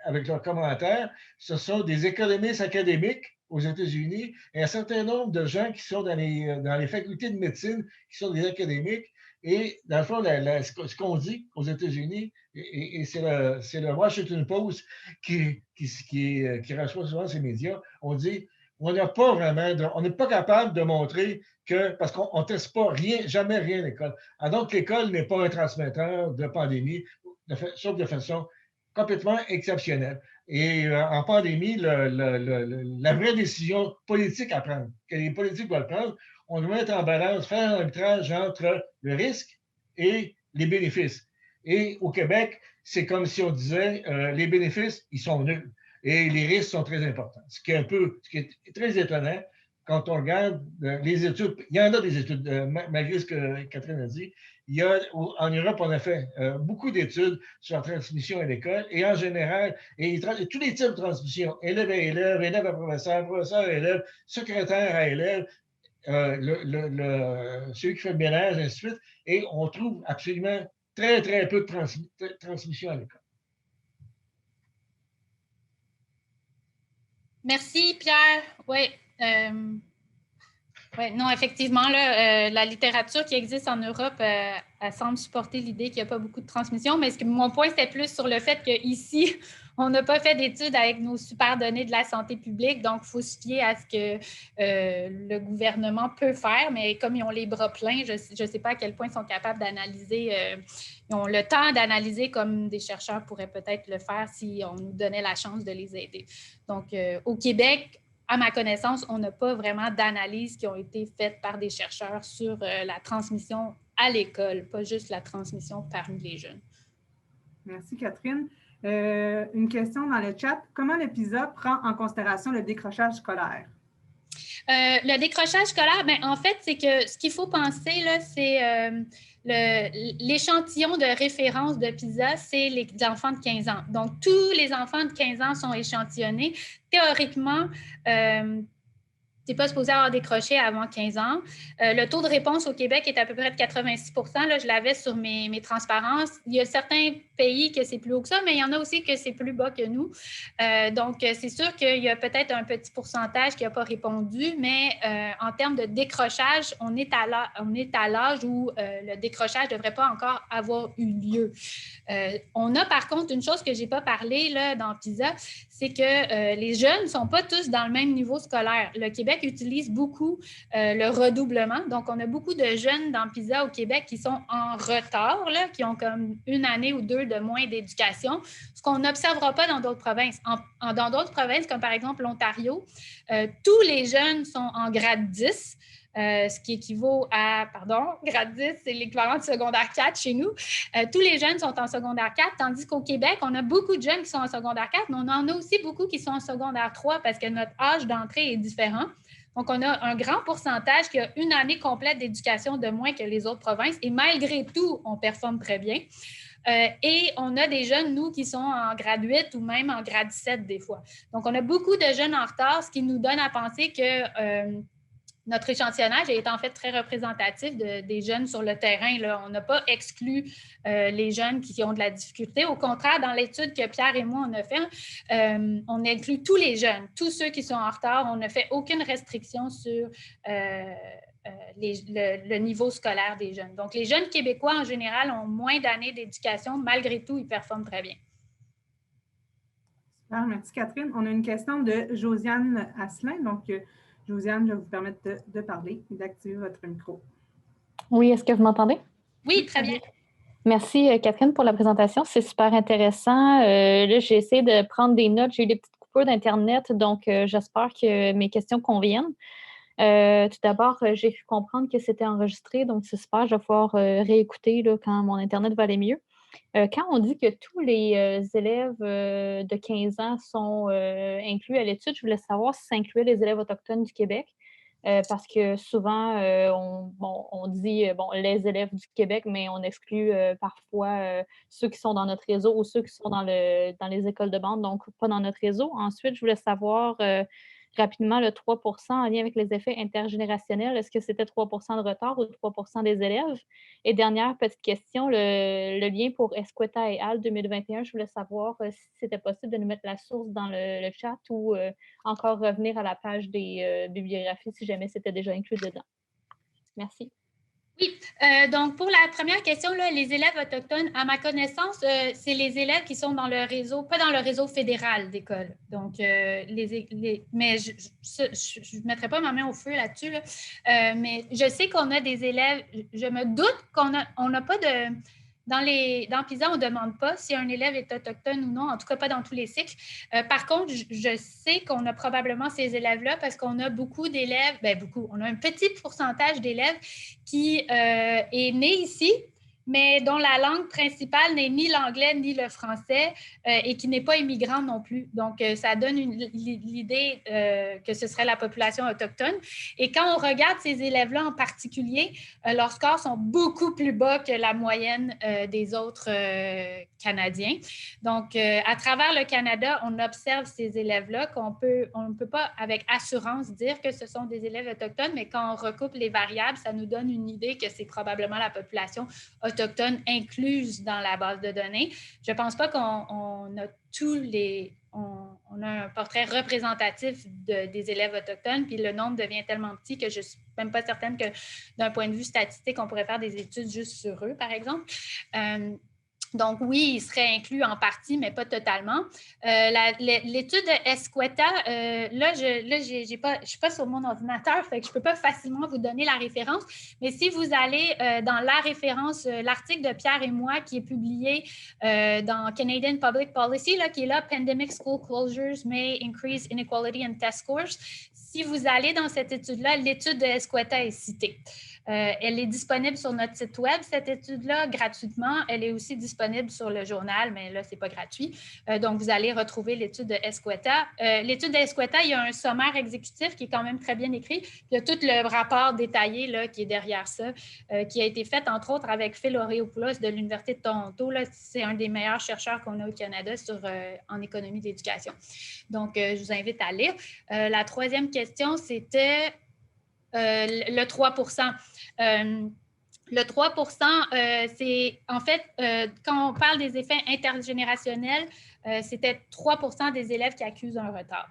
avec leurs commentaires, ce sont des économistes académiques aux États-Unis et un certain nombre de gens qui sont dans les facultés de médecine, qui sont des académiques. Et dans le fond, ce qu'on dit aux États-Unis, et c'est le Washington Post qui reçoit souvent ces médias, on dit on n'est pas capable de montrer parce qu'on ne teste pas jamais rien à l'école. Alors donc, l'école n'est pas un transmetteur de pandémie, sauf de façon complètement exceptionnelle. Et en pandémie, la vraie décision politique à prendre, que les politiques doivent prendre, on doit mettre en balance, faire un arbitrage entre le risque et les bénéfices. Et au Québec, c'est comme si on disait les bénéfices, ils sont nuls. et les risques sont très importants. Ce qui est très étonnant quand on regarde les études. Il y en a des études, malgré ce que Catherine a dit. En Europe, on a fait beaucoup d'études sur la transmission à l'école et en général, tous les types de transmission, élève à élève, élève à professeur, professeur à élève, secrétaire à élève, celui qui fait le ménage, ainsi de suite, et on trouve absolument très, très peu de transmission à l'école. Merci, Pierre. Oui. Non, effectivement, là, la littérature qui existe en Europe, elle semble supporter l'idée qu'il n'y a pas beaucoup de transmission, mais mon point, c'était plus sur le fait qu'ici, on n'a pas fait d'études avec nos super données de la santé publique, donc il faut se fier à ce que le gouvernement peut faire, mais comme ils ont les bras pleins, je ne sais pas à quel point ils sont capables d'analyser, ils ont le temps d'analyser comme des chercheurs pourraient peut-être le faire si on nous donnait la chance de les aider. Donc, au Québec, à ma connaissance, on n'a pas vraiment d'analyses qui ont été faites par des chercheurs sur la transmission à l'école, pas juste la transmission parmi les jeunes. Merci, Catherine. Une question dans le chat. Comment le PISA prend en considération le décrochage scolaire? Le décrochage scolaire, bien, en fait, c'est que ce qu'il faut penser, là, c'est l'échantillon de référence de PISA, c'est les enfants de 15 ans. Donc, tous les enfants de 15 ans sont échantillonnés. Théoriquement, tu n'es pas supposé avoir décroché avant 15 ans. Le taux de réponse au Québec est à peu près de 86 %. Là, je l'avais sur mes transparences. Il y a certains pays que c'est plus haut que ça, mais il y en a aussi que c'est plus bas que nous. Donc, c'est sûr qu'il y a peut-être un petit pourcentage qui n'a pas répondu, mais en termes de décrochage, on est à l'âge où le décrochage ne devrait pas encore avoir eu lieu. On a par contre une chose que je n'ai pas parlé là, dans PISA, c'est que les jeunes ne sont pas tous dans le même niveau scolaire. Le Québec utilise beaucoup le redoublement. Donc, on a beaucoup de jeunes dans PISA au Québec qui sont en retard, là, qui ont comme une année ou deux de moins d'éducation, ce qu'on n'observera pas dans d'autres provinces. Dans d'autres provinces, comme par exemple l'Ontario, tous les jeunes sont en grade 10. Ce qui équivaut à, grade 10, c'est l'équivalent de secondaire 4 chez nous. Tous les jeunes sont en secondaire 4, tandis qu'au Québec, on a beaucoup de jeunes qui sont en secondaire 4, mais on en a aussi beaucoup qui sont en secondaire 3 parce que notre âge d'entrée est différent. Donc, on a un grand pourcentage qui a une année complète d'éducation de moins que les autres provinces et malgré tout, on performe très bien. Et on a des jeunes, nous, qui sont en grade 8 ou même en grade 7 des fois. Donc, on a beaucoup de jeunes en retard, ce qui nous donne à penser que notre échantillonnage est en fait très représentatif des jeunes sur le terrain. Là. On n'a pas exclu les jeunes qui ont de la difficulté. Au contraire, dans l'étude que Pierre et moi, on a fait, on inclut tous les jeunes, tous ceux qui sont en retard. On n'a fait aucune restriction sur le niveau scolaire des jeunes. Donc, les jeunes Québécois, en général, ont moins d'années d'éducation. Malgré tout, ils performent très bien. Super, merci Catherine. On a une question de Josiane Asselin. Donc, Josiane, je vais vous permettre de parler et d'activer votre micro. Oui, est-ce que vous m'entendez? Oui, très bien. Merci, Catherine, pour la présentation. C'est super intéressant. Là, j'ai essayé de prendre des notes. J'ai eu des petites coupures d'Internet, donc j'espère que mes questions conviennent. Tout d'abord, j'ai pu comprendre que c'était enregistré, donc c'est super. Je vais pouvoir réécouter là, quand mon Internet va aller mieux. Quand on dit que tous les élèves de 15 ans sont inclus à l'étude, je voulais savoir si ça incluait les élèves autochtones du Québec, parce que souvent, on dit les élèves du Québec, mais on exclut parfois ceux qui sont dans notre réseau ou ceux qui sont dans les écoles de bande, donc pas dans notre réseau. Ensuite, je voulais savoir rapidement le 3 % en lien avec les effets intergénérationnels. Est-ce que c'était 3 % de retard ou 3 % des élèves? Et dernière petite question, le lien pour Escueta et Al 2021, je voulais savoir si c'était possible de nous mettre la source dans le chat ou encore revenir à la page des bibliographies si jamais c'était déjà inclus dedans. Merci. Oui, donc pour la première question, là, les élèves autochtones, à ma connaissance, c'est les élèves qui sont dans le réseau, pas dans le réseau fédéral d'école. Donc, mais je ne mettrai pas ma main au feu là-dessus, là. Mais je sais qu'on a des élèves, je me doute qu'on n'a pas de... Dans PISA, on ne demande pas si un élève est autochtone ou non, en tout cas pas dans tous les cycles. Par contre, je sais qu'on a probablement ces élèves-là parce qu'on a beaucoup d'élèves, on a un petit pourcentage d'élèves qui est né ici, mais dont la langue principale n'est ni l'anglais ni le français et qui n'est pas immigrante non plus. Donc, ça donne l'idée que ce serait la population autochtone. Et quand on regarde ces élèves-là en particulier, leurs scores sont beaucoup plus bas que la moyenne des autres Canadiens. Donc, à travers le Canada, on observe ces élèves-là on ne peut pas avec assurance dire que ce sont des élèves autochtones, mais quand on recoupe les variables, ça nous donne une idée que c'est probablement la population autochtones incluses dans la base de données. Je ne pense pas qu'on a on a un portrait représentatif des élèves autochtones, puis le nombre devient tellement petit que je ne suis même pas certaine que d'un point de vue statistique, on pourrait faire des études juste sur eux, par exemple. Donc, oui, il serait inclus en partie, mais pas totalement. L'étude Escueta, je ne suis pas sur mon ordinateur, fait que je ne peux pas facilement vous donner la référence, mais si vous allez dans la référence, l'article de Pierre et moi qui est publié dans Canadian Public Policy, là, qui est là, Pandemic School Closures May Increase Inequality and Test Scores, si vous allez dans cette étude-là, l'étude de Escueta est citée. Elle est disponible sur notre site web, cette étude-là, gratuitement. Elle est aussi disponible sur le journal, mais là, ce n'est pas gratuit. Donc, vous allez retrouver l'étude de Escueta. L'étude d'Escueta, il y a un sommaire exécutif qui est quand même très bien écrit. Il y a tout le rapport détaillé là, qui est derrière ça, qui a été fait, entre autres, avec Phil Oreopoulos de l'Université de Toronto. C'est un des meilleurs chercheurs qu'on a au Canada en économie d'éducation. Donc, je vous invite à lire. La troisième question, c'était... le 3 le 3 c'est en fait, quand on parle des effets intergénérationnels, c'était 3 des élèves qui accusent un retard.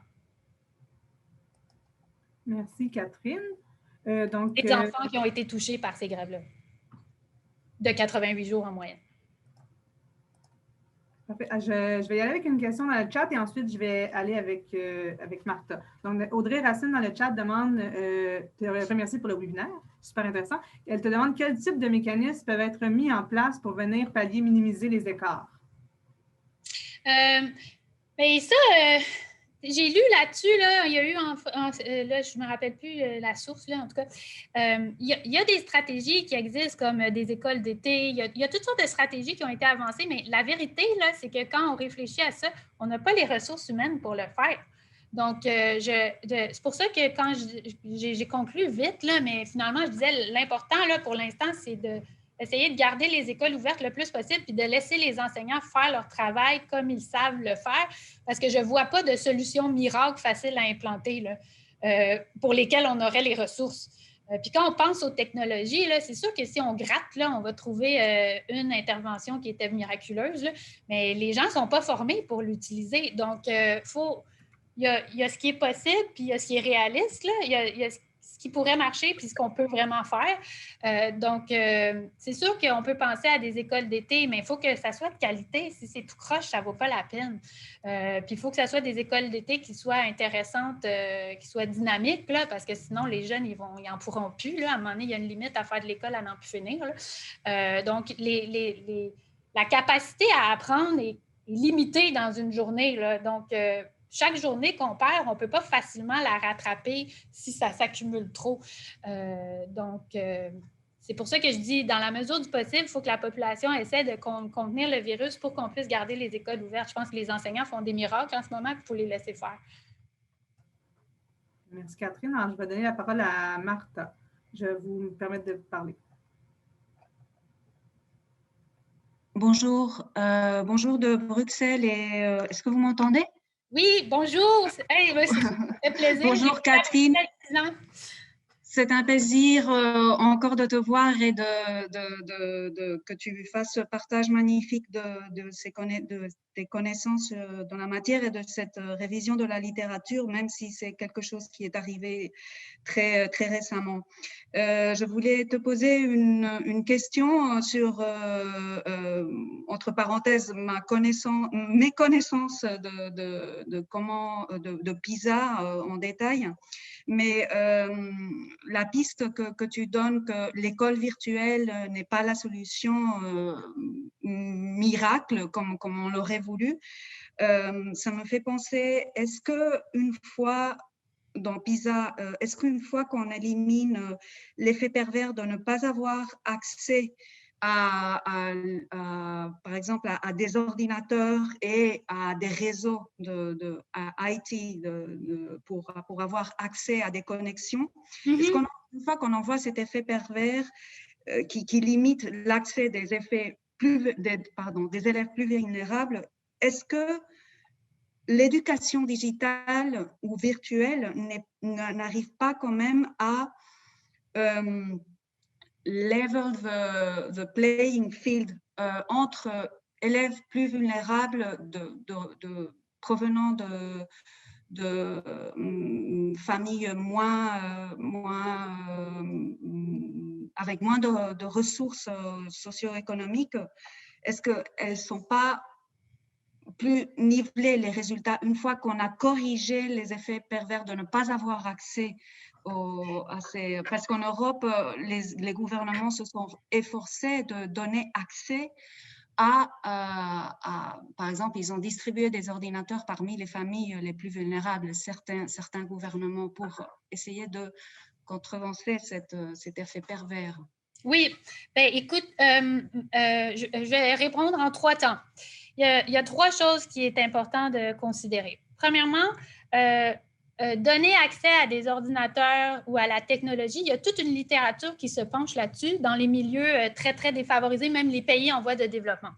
Merci, Catherine. Les enfants qui ont été touchés par ces grèves-là, de 88 jours en moyenne. Parfait. Je vais y aller avec une question dans le chat et ensuite je vais aller avec Martha. Donc, Audrey Racine dans le chat demande, te remercie pour le webinaire, super intéressant. Elle te demande quel type de mécanismes peuvent être mis en place pour venir pallier, minimiser les écarts. Bien, ça, j'ai lu là-dessus, là, il y a eu, là, je ne me rappelle plus la source, là, en tout cas, il y a des stratégies qui existent comme des écoles d'été, il y a toutes sortes de stratégies qui ont été avancées, mais la vérité, là, c'est que quand on réfléchit à ça, on n'a pas les ressources humaines pour le faire. Donc, c'est pour ça que quand j'ai conclu vite, là, mais finalement, je disais, l'important, là, pour l'instant, c'est d'essayer de garder les écoles ouvertes le plus possible puis de laisser les enseignants faire leur travail comme ils savent le faire, parce que je ne vois pas de solution miracle facile à implanter là, pour lesquelles on aurait les ressources. Puis quand on pense aux technologies, c'est sûr que si on gratte, là, on va trouver une intervention qui était miraculeuse, là, mais les gens ne sont pas formés pour l'utiliser. Donc, il y a ce qui est possible, puis il y a ce qui est réaliste, là. Il y a ce qui pourrait marcher, puis ce qu'on peut vraiment faire. Donc, c'est sûr qu'on peut penser à des écoles d'été, mais il faut que ça soit de qualité. Si c'est tout croche, ça ne vaut pas la peine. Puis, il faut que ça soit des écoles d'été qui soient intéressantes, qui soient dynamiques, là, parce que sinon, les jeunes, ils n'en pourront plus. Là. À un moment donné, il y a une limite à faire de l'école à n'en plus finir. Donc, la capacité à apprendre est limitée dans une journée. Là. Donc, chaque journée qu'on perd, on ne peut pas facilement la rattraper si ça s'accumule trop. C'est pour ça que je dis, dans la mesure du possible, il faut que la population essaie de contenir le virus pour qu'on puisse garder les écoles ouvertes. Je pense que les enseignants font des miracles en ce moment, il faut les laisser faire. Merci, Catherine. Alors, je vais donner la parole à Martha. Je vais vous permettre de parler. Bonjour, bonjour de Bruxelles. Est-ce que vous m'entendez? Oui, bonjour. Hey, ça fait plaisir. Bonjour Catherine. C'est un plaisir encore de te voir et que tu fasses ce partage magnifique de tes connaissances dans la matière et de cette révision de la littérature, même si c'est quelque chose qui est arrivé très, très récemment. Je voulais te poser une question sur, entre parenthèses, mes connaissances de PISA en détail. Mais la piste que tu donnes, que l'école virtuelle n'est pas la solution miracle comme on l'aurait voulu, ça me fait penser, est-ce qu'une fois dans PISA, est-ce qu'une fois qu'on élimine l'effet pervers de ne pas avoir accès par exemple, à des ordinateurs et à des réseaux à IT pour avoir accès à des connexions. Est-ce qu'on, une fois qu'on envoie cet effet pervers qui limite l'accès des élèves plus vulnérables, est-ce que l'éducation digitale ou virtuelle n'arrive pas quand même à level the playing field entre élèves plus vulnérables provenant de familles avec moins de ressources socio-économiques? Est-ce qu'elles ne sont pas plus niveler les résultats une fois qu'on a corrigé les effets pervers de ne pas avoir accès parce qu'en Europe, les gouvernements se sont efforcés de donner accès par exemple, ils ont distribué des ordinateurs parmi les familles les plus vulnérables, certains gouvernements, pour essayer de contrebalancer cet effet pervers. Oui, ben, écoute, je vais répondre en 3 temps. Il y a 3 choses qui est important de considérer. Premièrement, donner accès à des ordinateurs ou à la technologie, il y a toute une littérature qui se penche là-dessus dans les milieux très, très défavorisés, même les pays en voie de développement.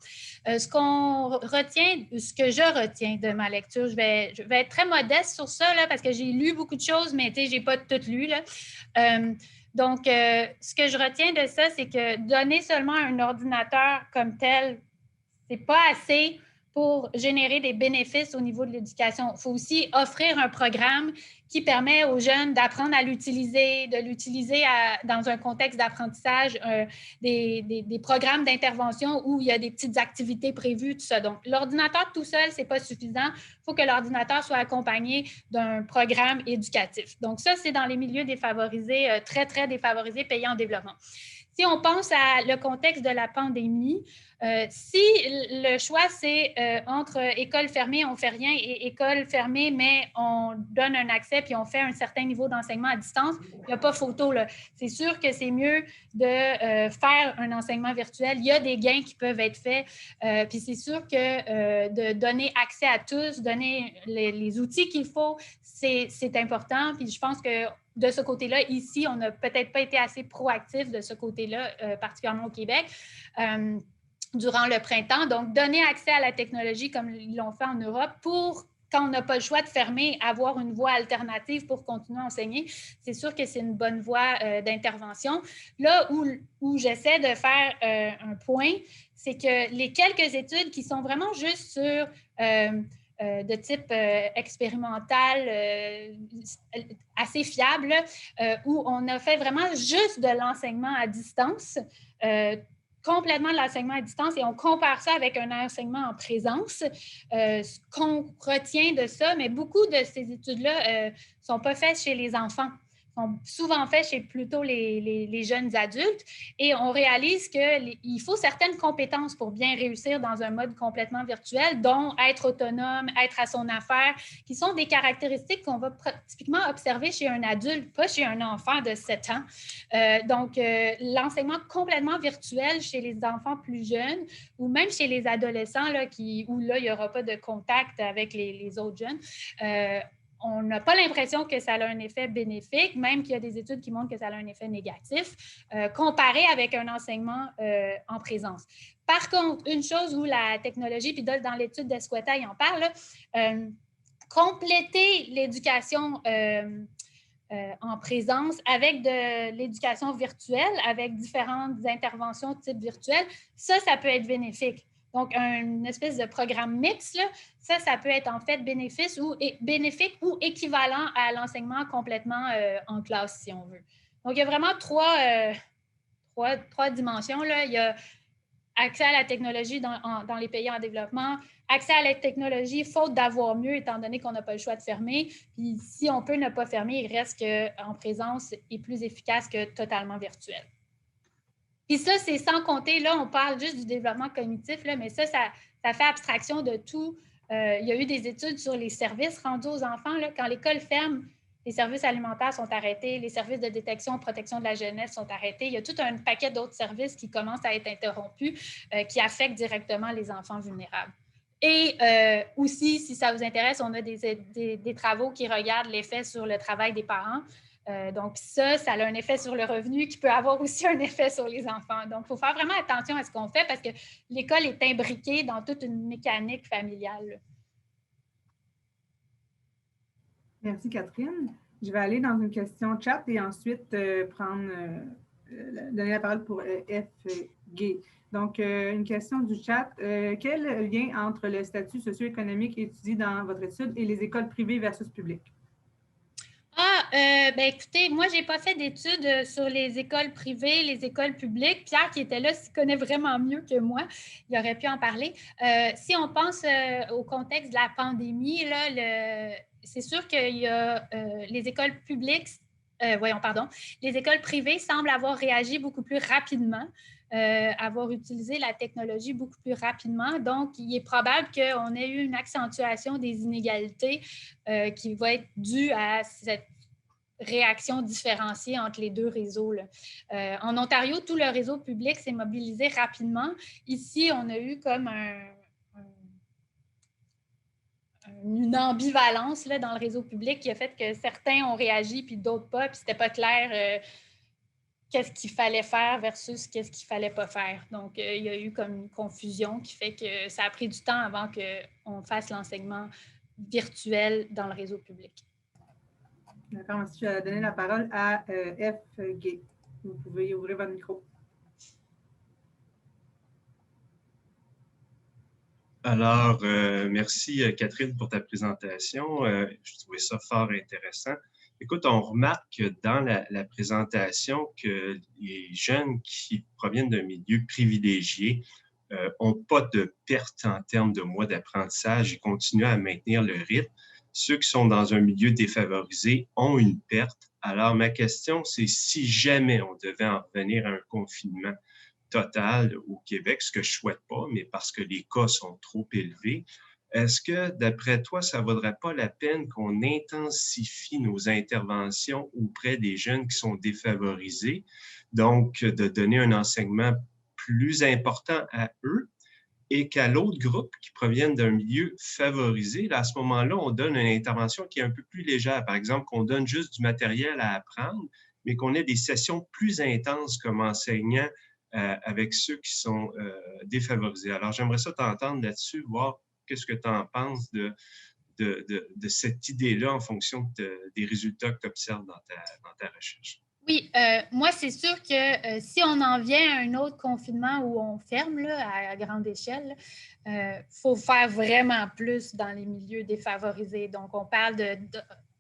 Ce que je retiens de ma lecture, je vais être très modeste sur ça, là, parce que j'ai lu beaucoup de choses, mais je n'ai pas tout lu, là. Donc, ce que je retiens de ça, c'est que donner seulement un ordinateur comme tel, ce n'est pas assez pour générer des bénéfices au niveau de l'éducation. Il faut aussi offrir un programme qui permet aux jeunes d'apprendre à l'utiliser, de l'utiliser dans un contexte d'apprentissage, des programmes d'intervention où il y a des petites activités prévues, tout ça. Donc, l'ordinateur tout seul, ce n'est pas suffisant. Il faut que l'ordinateur soit accompagné d'un programme éducatif. Donc, ça, c'est dans les milieux défavorisés, très, très défavorisés, pays en développement. Si on pense à le contexte de la pandémie, si le choix, c'est entre école fermée, on ne fait rien, et école fermée, mais on donne un accès puis on fait un certain niveau d'enseignement à distance, il n'y a pas photo, là. C'est sûr que c'est mieux de faire un enseignement virtuel. Il y a des gains qui peuvent être faits. Puis c'est sûr que de donner accès à tous, donner les outils qu'il faut, c'est important. Puis je pense que de ce côté-là, ici, on n'a peut-être pas été assez proactif de ce côté-là, particulièrement au Québec, durant le printemps. Donc, donner accès à la technologie comme ils l'ont fait en Europe pour, quand on n'a pas le choix de fermer, avoir une voie alternative pour continuer à enseigner, c'est sûr que c'est une bonne voie d'intervention. Là où j'essaie de faire un point, c'est que les quelques études qui sont vraiment juste sur... de type expérimental, assez fiable, où on a fait vraiment juste de l'enseignement à distance, complètement de l'enseignement à distance, et on compare ça avec un enseignement en présence. Ce qu'on retient de ça, mais beaucoup de ces études-là ne sont pas faites chez les enfants, sont souvent faits chez plutôt les jeunes adultes, et on réalise qu'il faut certaines compétences pour bien réussir dans un mode complètement virtuel, dont être autonome, être à son affaire, qui sont des caractéristiques qu'on va typiquement observer chez un adulte, pas chez un enfant de 7 ans. Donc, l'enseignement complètement virtuel chez les enfants plus jeunes, ou même chez les adolescents, là, où là, il n'y aura pas de contact avec les autres jeunes, on n'a pas l'impression que ça a un effet bénéfique, même qu'il y a des études qui montrent que ça a un effet négatif, comparé avec un enseignement en présence. Par contre, une chose où la technologie, puis dans l'étude d'Escueta, il en parle, là, compléter l'éducation en présence avec de l'éducation virtuelle, avec différentes interventions de type virtuel, ça peut être bénéfique. Donc, une espèce de programme mixte, là, ça peut être en fait bénéfique ou équivalent à l'enseignement complètement en classe, si on veut. Donc, il y a vraiment trois dimensions, là. Il y a accès à la technologie dans les pays en développement, accès à la technologie, faute d'avoir mieux, étant donné qu'on n'a pas le choix de fermer. Puis, si on peut ne pas fermer, il reste qu'en présence est plus efficace que totalement virtuel. Puis ça, c'est sans compter, là, on parle juste du développement cognitif, là, mais ça fait abstraction de tout. Il y a eu des études sur les services rendus aux enfants. Là, quand l'école ferme, les services alimentaires sont arrêtés, les services de détection et protection de la jeunesse sont arrêtés. Il y a tout un paquet d'autres services qui commencent à être interrompus, qui affectent directement les enfants vulnérables. Et aussi, si ça vous intéresse, on a des travaux qui regardent l'effet sur le travail des parents. Donc, ça a un effet sur le revenu qui peut avoir aussi un effet sur les enfants. Donc, il faut faire vraiment attention à ce qu'on fait parce que l'école est imbriquée dans toute une mécanique familiale. Merci, Catherine. Je vais aller dans une question chat et ensuite donner la parole pour FG. Donc, une question du chat. Quel lien entre le statut socio-économique étudié dans votre étude et les écoles privées versus publiques? Écoutez, moi, je n'ai pas fait d'études sur les écoles privées, les écoles publiques. Pierre, qui était là, s'y connaît vraiment mieux que moi. Il aurait pu en parler. Si on pense au contexte de la pandémie, là, c'est sûr qu'il y a les écoles publiques, les écoles privées semblent avoir réagi beaucoup plus rapidement, avoir utilisé la technologie beaucoup plus rapidement. Donc, il est probable qu'on ait eu une accentuation des inégalités qui va être due à cette réaction différenciée entre les deux réseaux. En Ontario, tout le réseau public s'est mobilisé rapidement. Ici, on a eu comme une ambivalence là, dans le réseau public qui a fait que certains ont réagi puis d'autres pas, puis c'était pas clair qu'est-ce qu'il fallait faire versus qu'est-ce qu'il fallait pas faire. Donc, il y a eu comme une confusion qui fait que ça a pris du temps avant qu'on fasse l'enseignement virtuel dans le réseau public. D'accord, ensuite, je vais donner la parole à FG. Vous pouvez ouvrir votre micro. Alors, merci Catherine pour ta présentation. Je trouvais ça fort intéressant. Écoute, on remarque dans la présentation que les jeunes qui proviennent d'un milieu privilégié n'ont pas de perte en termes de mois d'apprentissage et continuent à maintenir le rythme. Ceux qui sont dans un milieu défavorisé ont une perte. Alors, ma question, c'est si jamais on devait en revenir à un confinement total au Québec, ce que je ne souhaite pas, mais parce que les cas sont trop élevés, est-ce que, d'après toi, ça ne vaudrait pas la peine qu'on intensifie nos interventions auprès des jeunes qui sont défavorisés, donc de donner un enseignement plus important à eux et qu'à l'autre groupe qui proviennent d'un milieu favorisé, là, à ce moment-là, on donne une intervention qui est un peu plus légère. Par exemple, qu'on donne juste du matériel à apprendre, mais qu'on ait des sessions plus intenses comme enseignant avec ceux qui sont défavorisés. Alors, j'aimerais ça t'entendre là-dessus, voir qu'est-ce que tu en penses de cette idée-là en fonction des résultats que tu observes dans ta recherche. Oui, moi, c'est sûr que si on en vient à un autre confinement où on ferme là, à grande échelle, faut faire vraiment plus dans les milieux défavorisés. Donc, on parle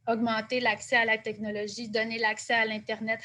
d'augmenter l'accès à la technologie, donner l'accès à l'Internet.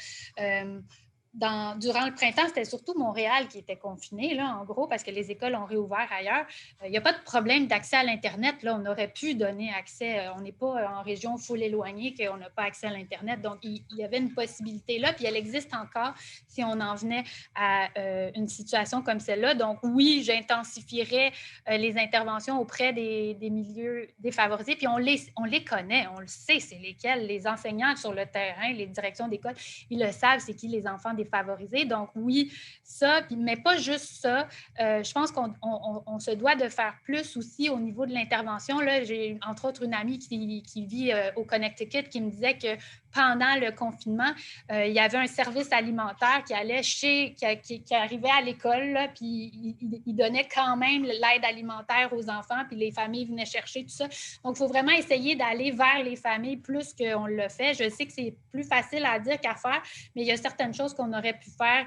Durant le printemps, c'était surtout Montréal qui était confiné, là, en gros, parce que les écoles ont réouvert ailleurs. Il n'y a pas de problème d'accès à l'Internet. Là, on aurait pu donner accès. On n'est pas en région full éloignée qu'on n'a pas accès à l'Internet. Donc, il y avait une possibilité là, puis elle existe encore si on en venait à une situation comme celle-là. Donc, oui, j'intensifierais les interventions auprès des milieux défavorisés. Puis, on les connaît, on le sait, c'est lesquels. Les enseignants sur le terrain, les directions d'école, ils le savent, c'est qui les enfants défavorisés. Donc, oui, ça, mais pas juste ça. Je pense qu'on se doit de faire plus aussi au niveau de l'intervention. Là, j'ai entre autres une amie qui vit au Connecticut qui me disait que pendant le confinement, il y avait un service alimentaire qui allait qui arrivait à l'école, là, puis il donnait quand même l'aide alimentaire aux enfants, puis les familles venaient chercher tout ça. Donc, il faut vraiment essayer d'aller vers les familles plus qu'on le fait. Je sais que c'est plus facile à dire qu'à faire, mais il y a certaines choses qu'on aurait pu faire.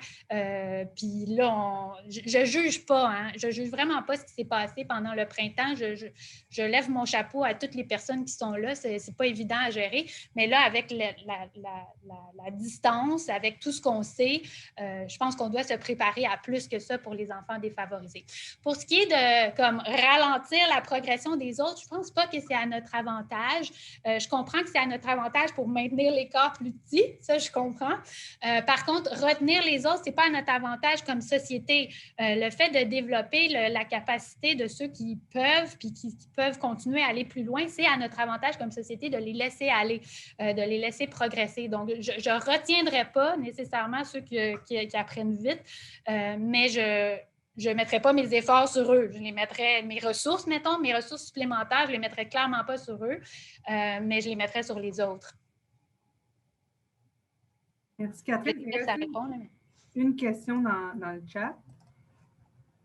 Puis là, je ne juge pas, hein, je ne juge vraiment pas ce qui s'est passé pendant le printemps. Je lève mon chapeau à toutes les personnes qui sont là. Ce n'est pas évident à gérer, mais là, avec la distance, avec tout ce qu'on sait, je pense qu'on doit se préparer à plus que ça pour les enfants défavorisés. Pour ce qui est de comme ralentir la progression des autres, je ne pense pas que c'est à notre avantage. Je comprends que c'est à notre avantage pour maintenir l'écart plus petit, ça je comprends. Par contre, retenir les autres, ce n'est pas à notre avantage comme société. Le fait de développer la capacité de ceux qui peuvent puis qui peuvent continuer à aller plus loin, c'est à notre avantage comme société de les laisser aller, de les laisser progresser. Donc, je ne retiendrai pas nécessairement ceux qui apprennent vite, mais je ne mettrai pas mes efforts sur eux. Je les mettrai, mes ressources, mettons, mes ressources supplémentaires, je ne les mettrai clairement pas sur eux, mais je les mettrai sur les autres. Merci, Catherine. Je sais pas si ça répond, mais... Une question dans le chat.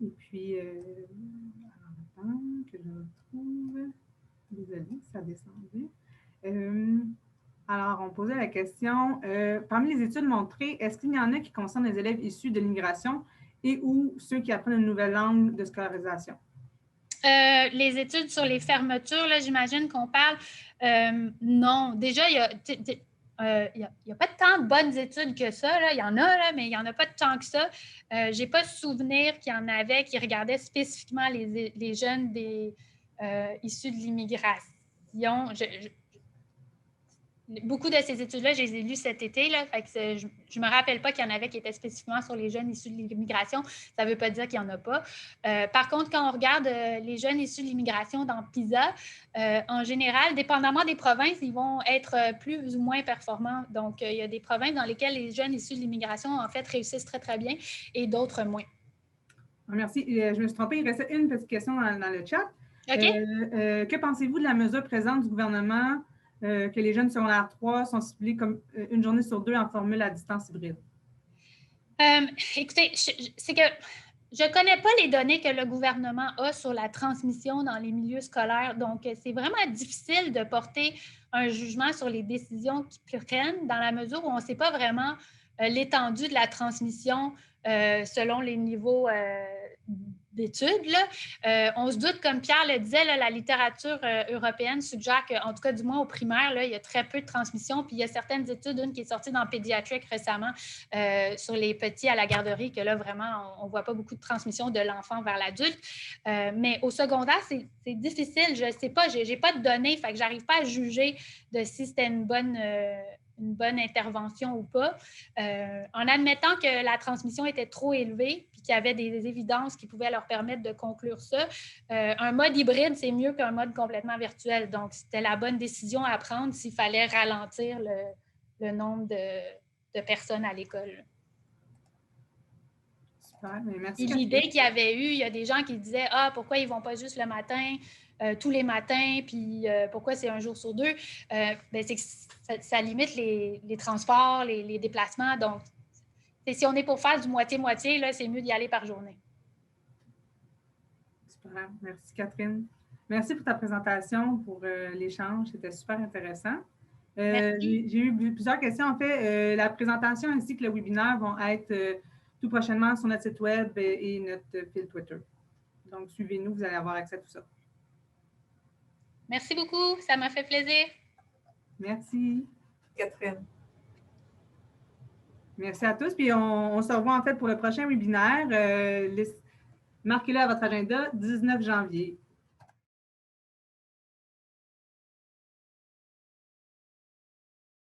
Et puis, attends que je retrouve. Désolée, ça descendait. Alors, on posait la question, parmi les études montrées, est-ce qu'il y en a qui concernent les élèves issus de l'immigration et ou ceux qui apprennent une nouvelle langue de scolarisation? Les études sur les fermetures, là, j'imagine qu'on parle. Non, déjà, il n'y a pas tant de bonnes études que ça. Là. Il y en a, là, mais il n'y en a pas tant que ça. Je n'ai pas souvenir qu'il y en avait qui regardaient spécifiquement les jeunes issus de l'immigration. Beaucoup de ces études-là, je les ai lues cet été. Là, fait que je ne me rappelle pas qu'il y en avait qui étaient spécifiquement sur les jeunes issus de l'immigration. Ça ne veut pas dire qu'il n'y en a pas. Par contre, quand on regarde les jeunes issus de l'immigration dans PISA, en général, dépendamment des provinces, ils vont être plus ou moins performants. Donc, il y a des provinces dans lesquelles les jeunes issus de l'immigration, en fait, réussissent très, très bien et d'autres moins. Merci. Je me suis trompée. Il restait une petite question dans le chat. OK. Que pensez-vous de la mesure présente du gouvernement que les jeunes secondaires 3 sont ciblés comme une journée sur 2 en formule à distance hybride? Écoutez, c'est que je ne connais pas les données que le gouvernement a sur la transmission dans les milieux scolaires. Donc, c'est vraiment difficile de porter un jugement sur les décisions qu'ils prennent dans la mesure où on ne sait pas vraiment l'étendue de la transmission selon les niveaux d'études. On se doute, comme Pierre le disait, là, la littérature européenne suggère qu'en tout cas, du moins au primaire, là, il y a très peu de transmission. Puis il y a certaines études, une qui est sortie dans Pediatrics récemment sur les petits à la garderie, que là, vraiment, on ne voit pas beaucoup de transmission de l'enfant vers l'adulte. Mais au secondaire, c'est difficile. Je ne sais pas, je n'ai pas de données, fait que je n'arrive pas à juger de si c'était une bonne intervention ou pas, en admettant que la transmission était trop élevée puis qu'il y avait des évidences qui pouvaient leur permettre de conclure ça. Un mode hybride, c'est mieux qu'un mode complètement virtuel. Donc, c'était la bonne décision à prendre s'il fallait ralentir le nombre de personnes à l'école. Super, mais merci. L'idée qu'il y avait eu, il y a des gens qui disaient « Ah, pourquoi ils ne vont pas juste le matin, tous les matins, puis pourquoi c'est un jour sur 2? » C'est que ça limite les transports, les déplacements. Donc, si on est pour faire du moitié-moitié, c'est mieux d'y aller par journée. Super. Merci, Catherine. Merci pour ta présentation, pour l'échange. C'était super intéressant. J'ai eu plusieurs questions. En fait, la présentation ainsi que le webinaire vont être tout prochainement sur notre site web et notre fil Twitter. Donc, suivez-nous, vous allez avoir accès à tout ça. Merci beaucoup, ça m'a fait plaisir. Merci. Catherine. Merci à tous. Puis on se revoit en fait pour le prochain webinaire. Marquez-le à votre agenda, 19 janvier.